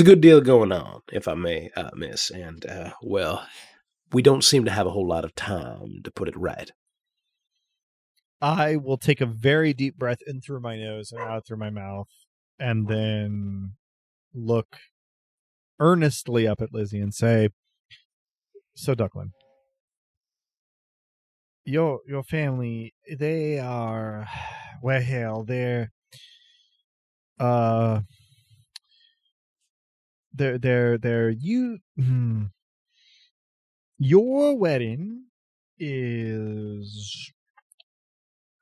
a good deal going on, if I may, miss, and, well, we don't seem to have a whole lot of time, to put it right. I will take a very deep breath in through my nose and out through my mouth, and then look earnestly up at Lizzie and say, "So, Ducklin, your family, they are, well, they're you. Your wedding is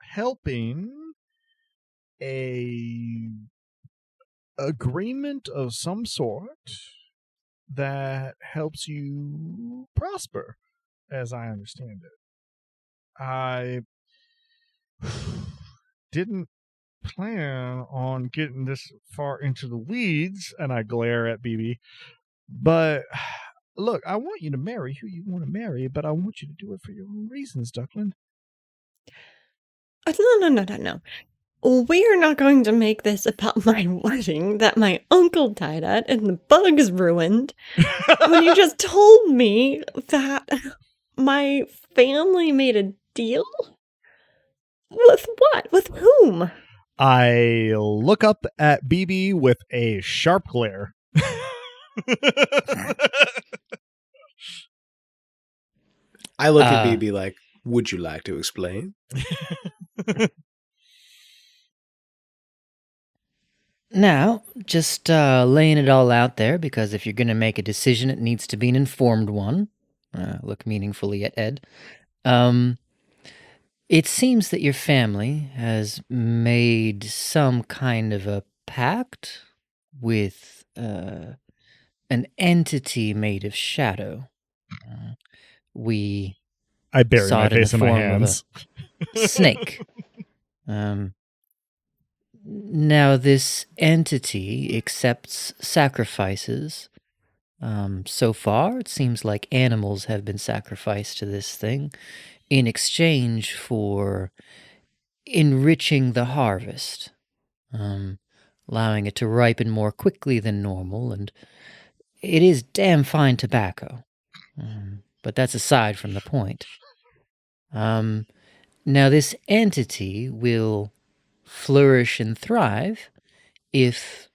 helping a agreement of some sort that helps you prosper, as I understand it. I didn't plan on getting this far into the weeds, and I glare at BB, but look, I want you to marry who you want to marry, but I want you to do it for your own reasons, Duckland. No. We are not going to make this about my wedding that my uncle died at and the bugs ruined when you just told me that my family made a deal? With what? With whom? I look up at BB with a sharp glare. I look at BB like, would you like to explain? Now, just laying it all out there, because if you're going to make a decision, it needs to be an informed one. Look meaningfully at Ed. It seems that your family has made some kind of a pact with an entity made of shadow. We I bury saw my it in the face in my form of hands. a snake. Now, this entity accepts sacrifices. So far, it seems like animals have been sacrificed to this thing in exchange for enriching the harvest, allowing it to ripen more quickly than normal, and it is damn fine tobacco. But that's aside from the point. Now, this entity will flourish and thrive if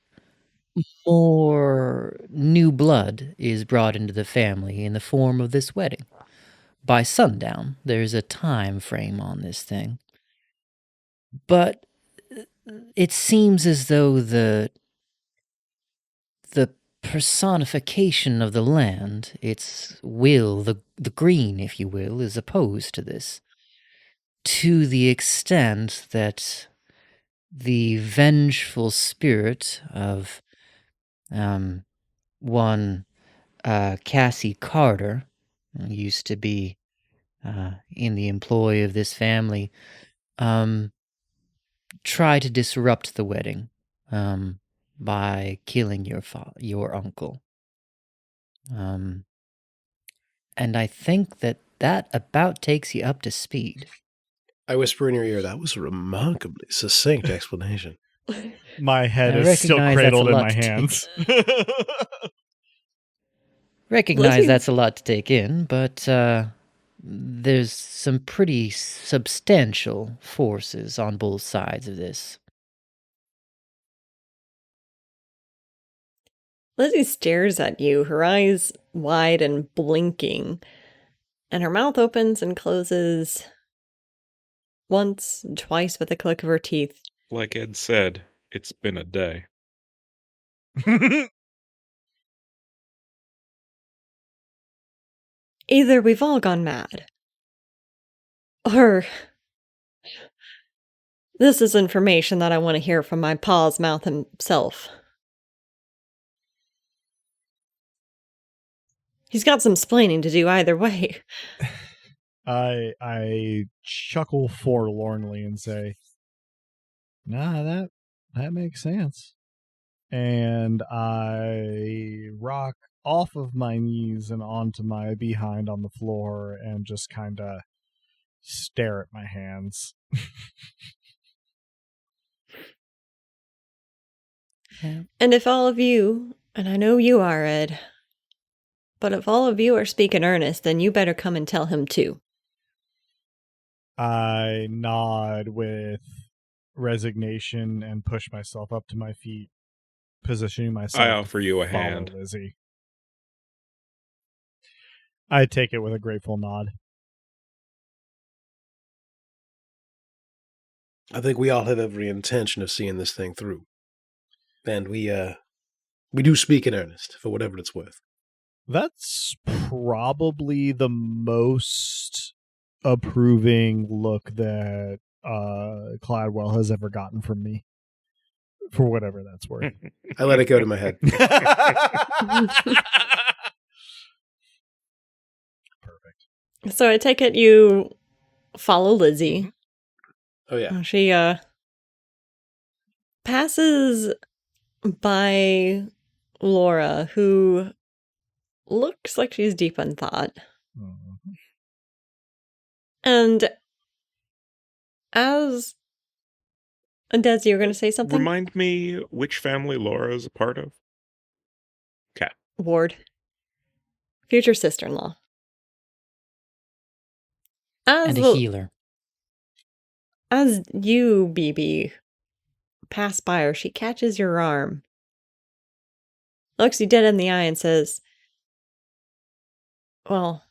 more new blood is brought into the family in the form of this wedding. By sundown, there's a time frame on this thing. But it seems as though the personification of the land, its will, the green, if you will, is opposed to this, to the extent that the vengeful spirit of one Cassie Carter, who used to be in the employ of this family, try to disrupt the wedding by killing your uncle. And I think that about takes you up to speed. I whisper in your ear, that was a remarkably succinct explanation. My head I is still recognize that's cradled a in lot my to take. hands. Recognize Lizzie- that's a lot to take in, but there's some pretty substantial forces on both sides of this. Lizzie stares at you, her eyes wide and blinking, and her mouth opens and closes once, twice with a click of her teeth. Like Ed said, it's been a day. Either we've all gone mad, or this is information that I want to hear from my pa's mouth himself. He's got some splaining to do either way. I chuckle forlornly and say, "Nah, that makes sense." And I rock off of my knees and onto my behind on the floor and just kind of stare at my hands. And if all of you, and I know you are, Ed, but if all of you are speaking earnest, then you better come and tell him too. I nod with resignation and push myself up to my feet, positioning myself. I offer you a to follow hand. Lizzie. I take it with a grateful nod. I think we all have every intention of seeing this thing through. And we do speak in earnest, for whatever it's worth. That's probably the most approving look that Cladwell has ever gotten from me. for whatever that's worth. I let it go to my head. Perfect. So I take it you follow Lizzie. Oh, yeah. She passes by Laura, who looks like she's deep in thought. Mhm. And as Desi, you're going to say something? Remind me which family Laura is a part of. Okay. Ward. Future sister-in-law. And a healer. As you, BB, pass by her, she catches your arm, looks you dead in the eye and says, "Well,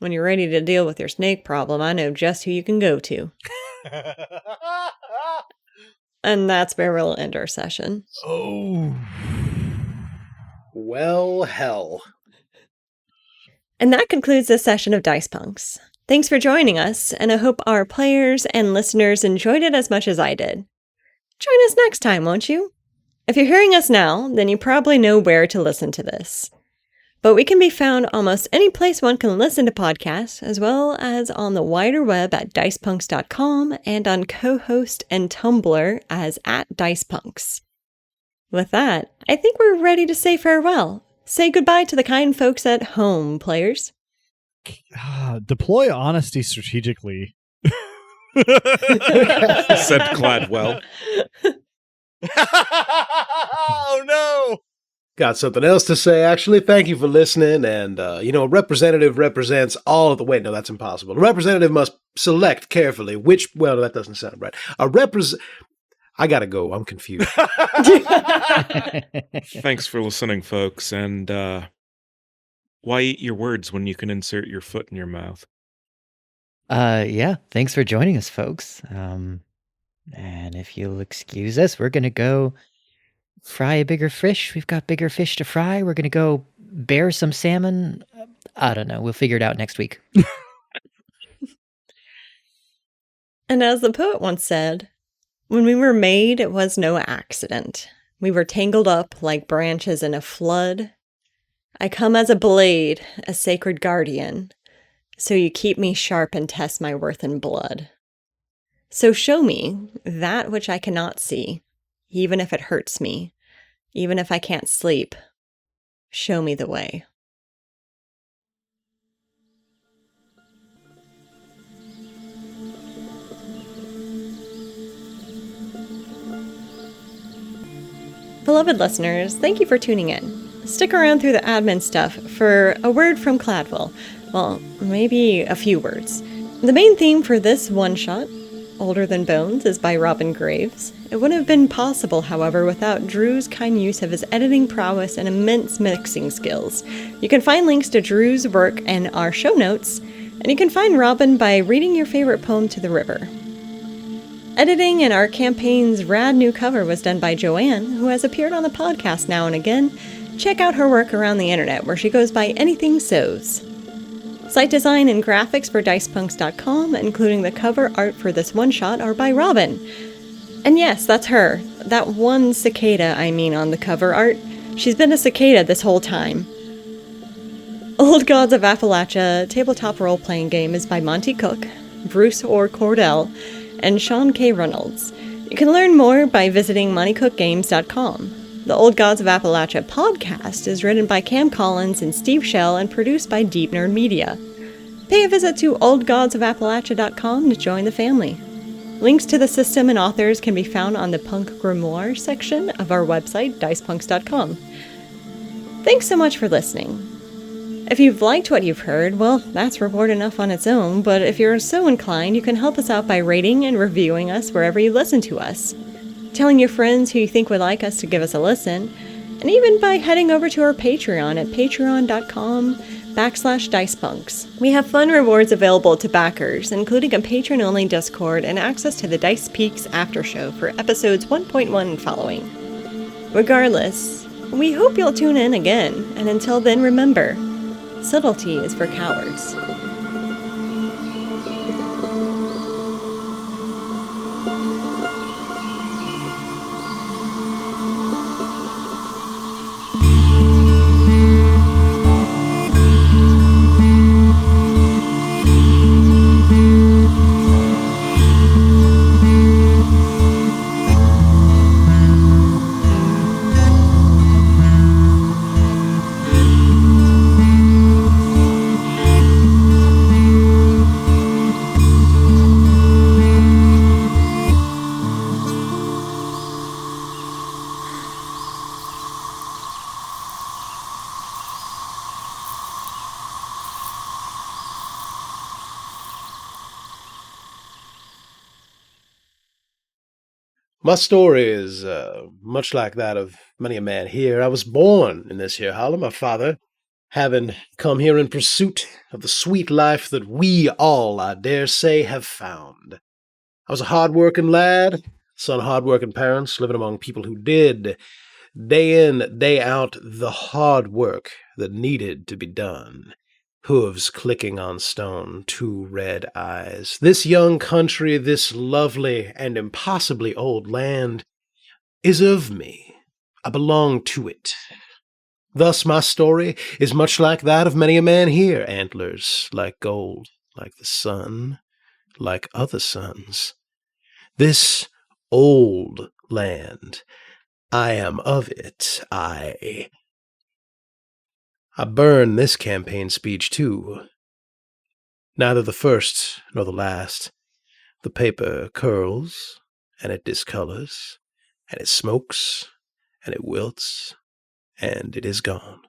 when you're ready to deal with your snake problem, I know just who you can go to." And that's where we'll end our session. Oh. Well, hell. And that concludes this session of Dice Punks. Thanks for joining us, and I hope our players and listeners enjoyed it as much as I did. Join us next time, won't you? If you're hearing us now, then you probably know where to listen to this. But we can be found almost any place one can listen to podcasts, as well as on the wider web at dicepunks.com and on co-host and Tumblr as @dicepunks. With that, I think we're ready to say farewell. Say goodbye to the kind folks at home, players. Deploy honesty strategically. Said Gladwell. Oh no! Got something else to say, actually. Thank you for listening. And, a representative represents all of the... Wait, no, that's impossible. A representative must select carefully which... Well, that doesn't sound right. I gotta go. I'm confused. Thanks for listening, folks. And why eat your words when you can insert your foot in your mouth? Yeah, thanks for joining us, folks. And if you'll excuse us, we're going to go fry a bigger fish. We've got bigger fish to fry. We're going to go bear some salmon. I don't know. We'll figure it out next week. And as the poet once said, when we were made, it was no accident. We were tangled up like branches in a flood. I come as a blade, a sacred guardian, so you keep me sharp and test my worth in blood. So show me that which I cannot see, even if it hurts me, even if I can't sleep. Show me the way. Beloved listeners, thank you for tuning in. Stick around through the admin stuff for a word from Cladwell. Well, maybe a few words. The main theme for this one-shot, Older Than Bones, is by Robin Graves. It wouldn't have been possible, however, without Drew's kind use of his editing prowess and immense mixing skills. You can find links to Drew's work in our show notes, and you can find Robin by reading your favorite poem to the river. Editing in our campaign's rad new cover was done by Joanne, who has appeared on the podcast now and again. Check out her work around the internet, where she goes by Anything Sews. Site design and graphics for dicepunks.com, including the cover art for this one-shot, are by Robin. And yes, that's her. That one cicada, on the cover art. She's been a cicada this whole time. Old Gods of Appalachia tabletop role-playing game is by Monty Cook, Bruce Orr Cordell, and Sean K. Reynolds. You can learn more by visiting moneycookgames.com. The Old Gods of Appalachia podcast is written by Cam Collins and Steve Shell and produced by Deep Nerd Media. Pay a visit to oldgodsofappalachia.com to join the family. Links to the system and authors can be found on the Punk Grimoire section of our website, dicepunks.com. Thanks so much for listening. If you've liked what you've heard, well, that's reward enough on its own, but if you're so inclined, you can help us out by rating and reviewing us wherever you listen to us, telling your friends who you think would like us to give us a listen, and even by heading over to our Patreon at patreon.com/dicepunks. We have fun rewards available to backers, including a patron-only Discord and access to the Dice Peaks after show for episodes 1.1 and following. Regardless, we hope you'll tune in again, and until then, remember, subtlety is for cowards. My story is much like that of many a man here. I was born in this here hollow, my father having come here in pursuit of the sweet life that we all, I dare say, have found. I was a hard-working lad, son of hard-working parents, living among people who did, day in, day out, the hard work that needed to be done. Hooves clicking on stone, two red eyes. This young country, this lovely and impossibly old land, is of me. I belong to it. Thus my story is much like that of many a man here, antlers like gold, like the sun, like other suns. This old land, I am of it, I burn this campaign speech too. Neither the first nor the last. The paper curls, and it discolors, and it smokes, and it wilts, and it is gone.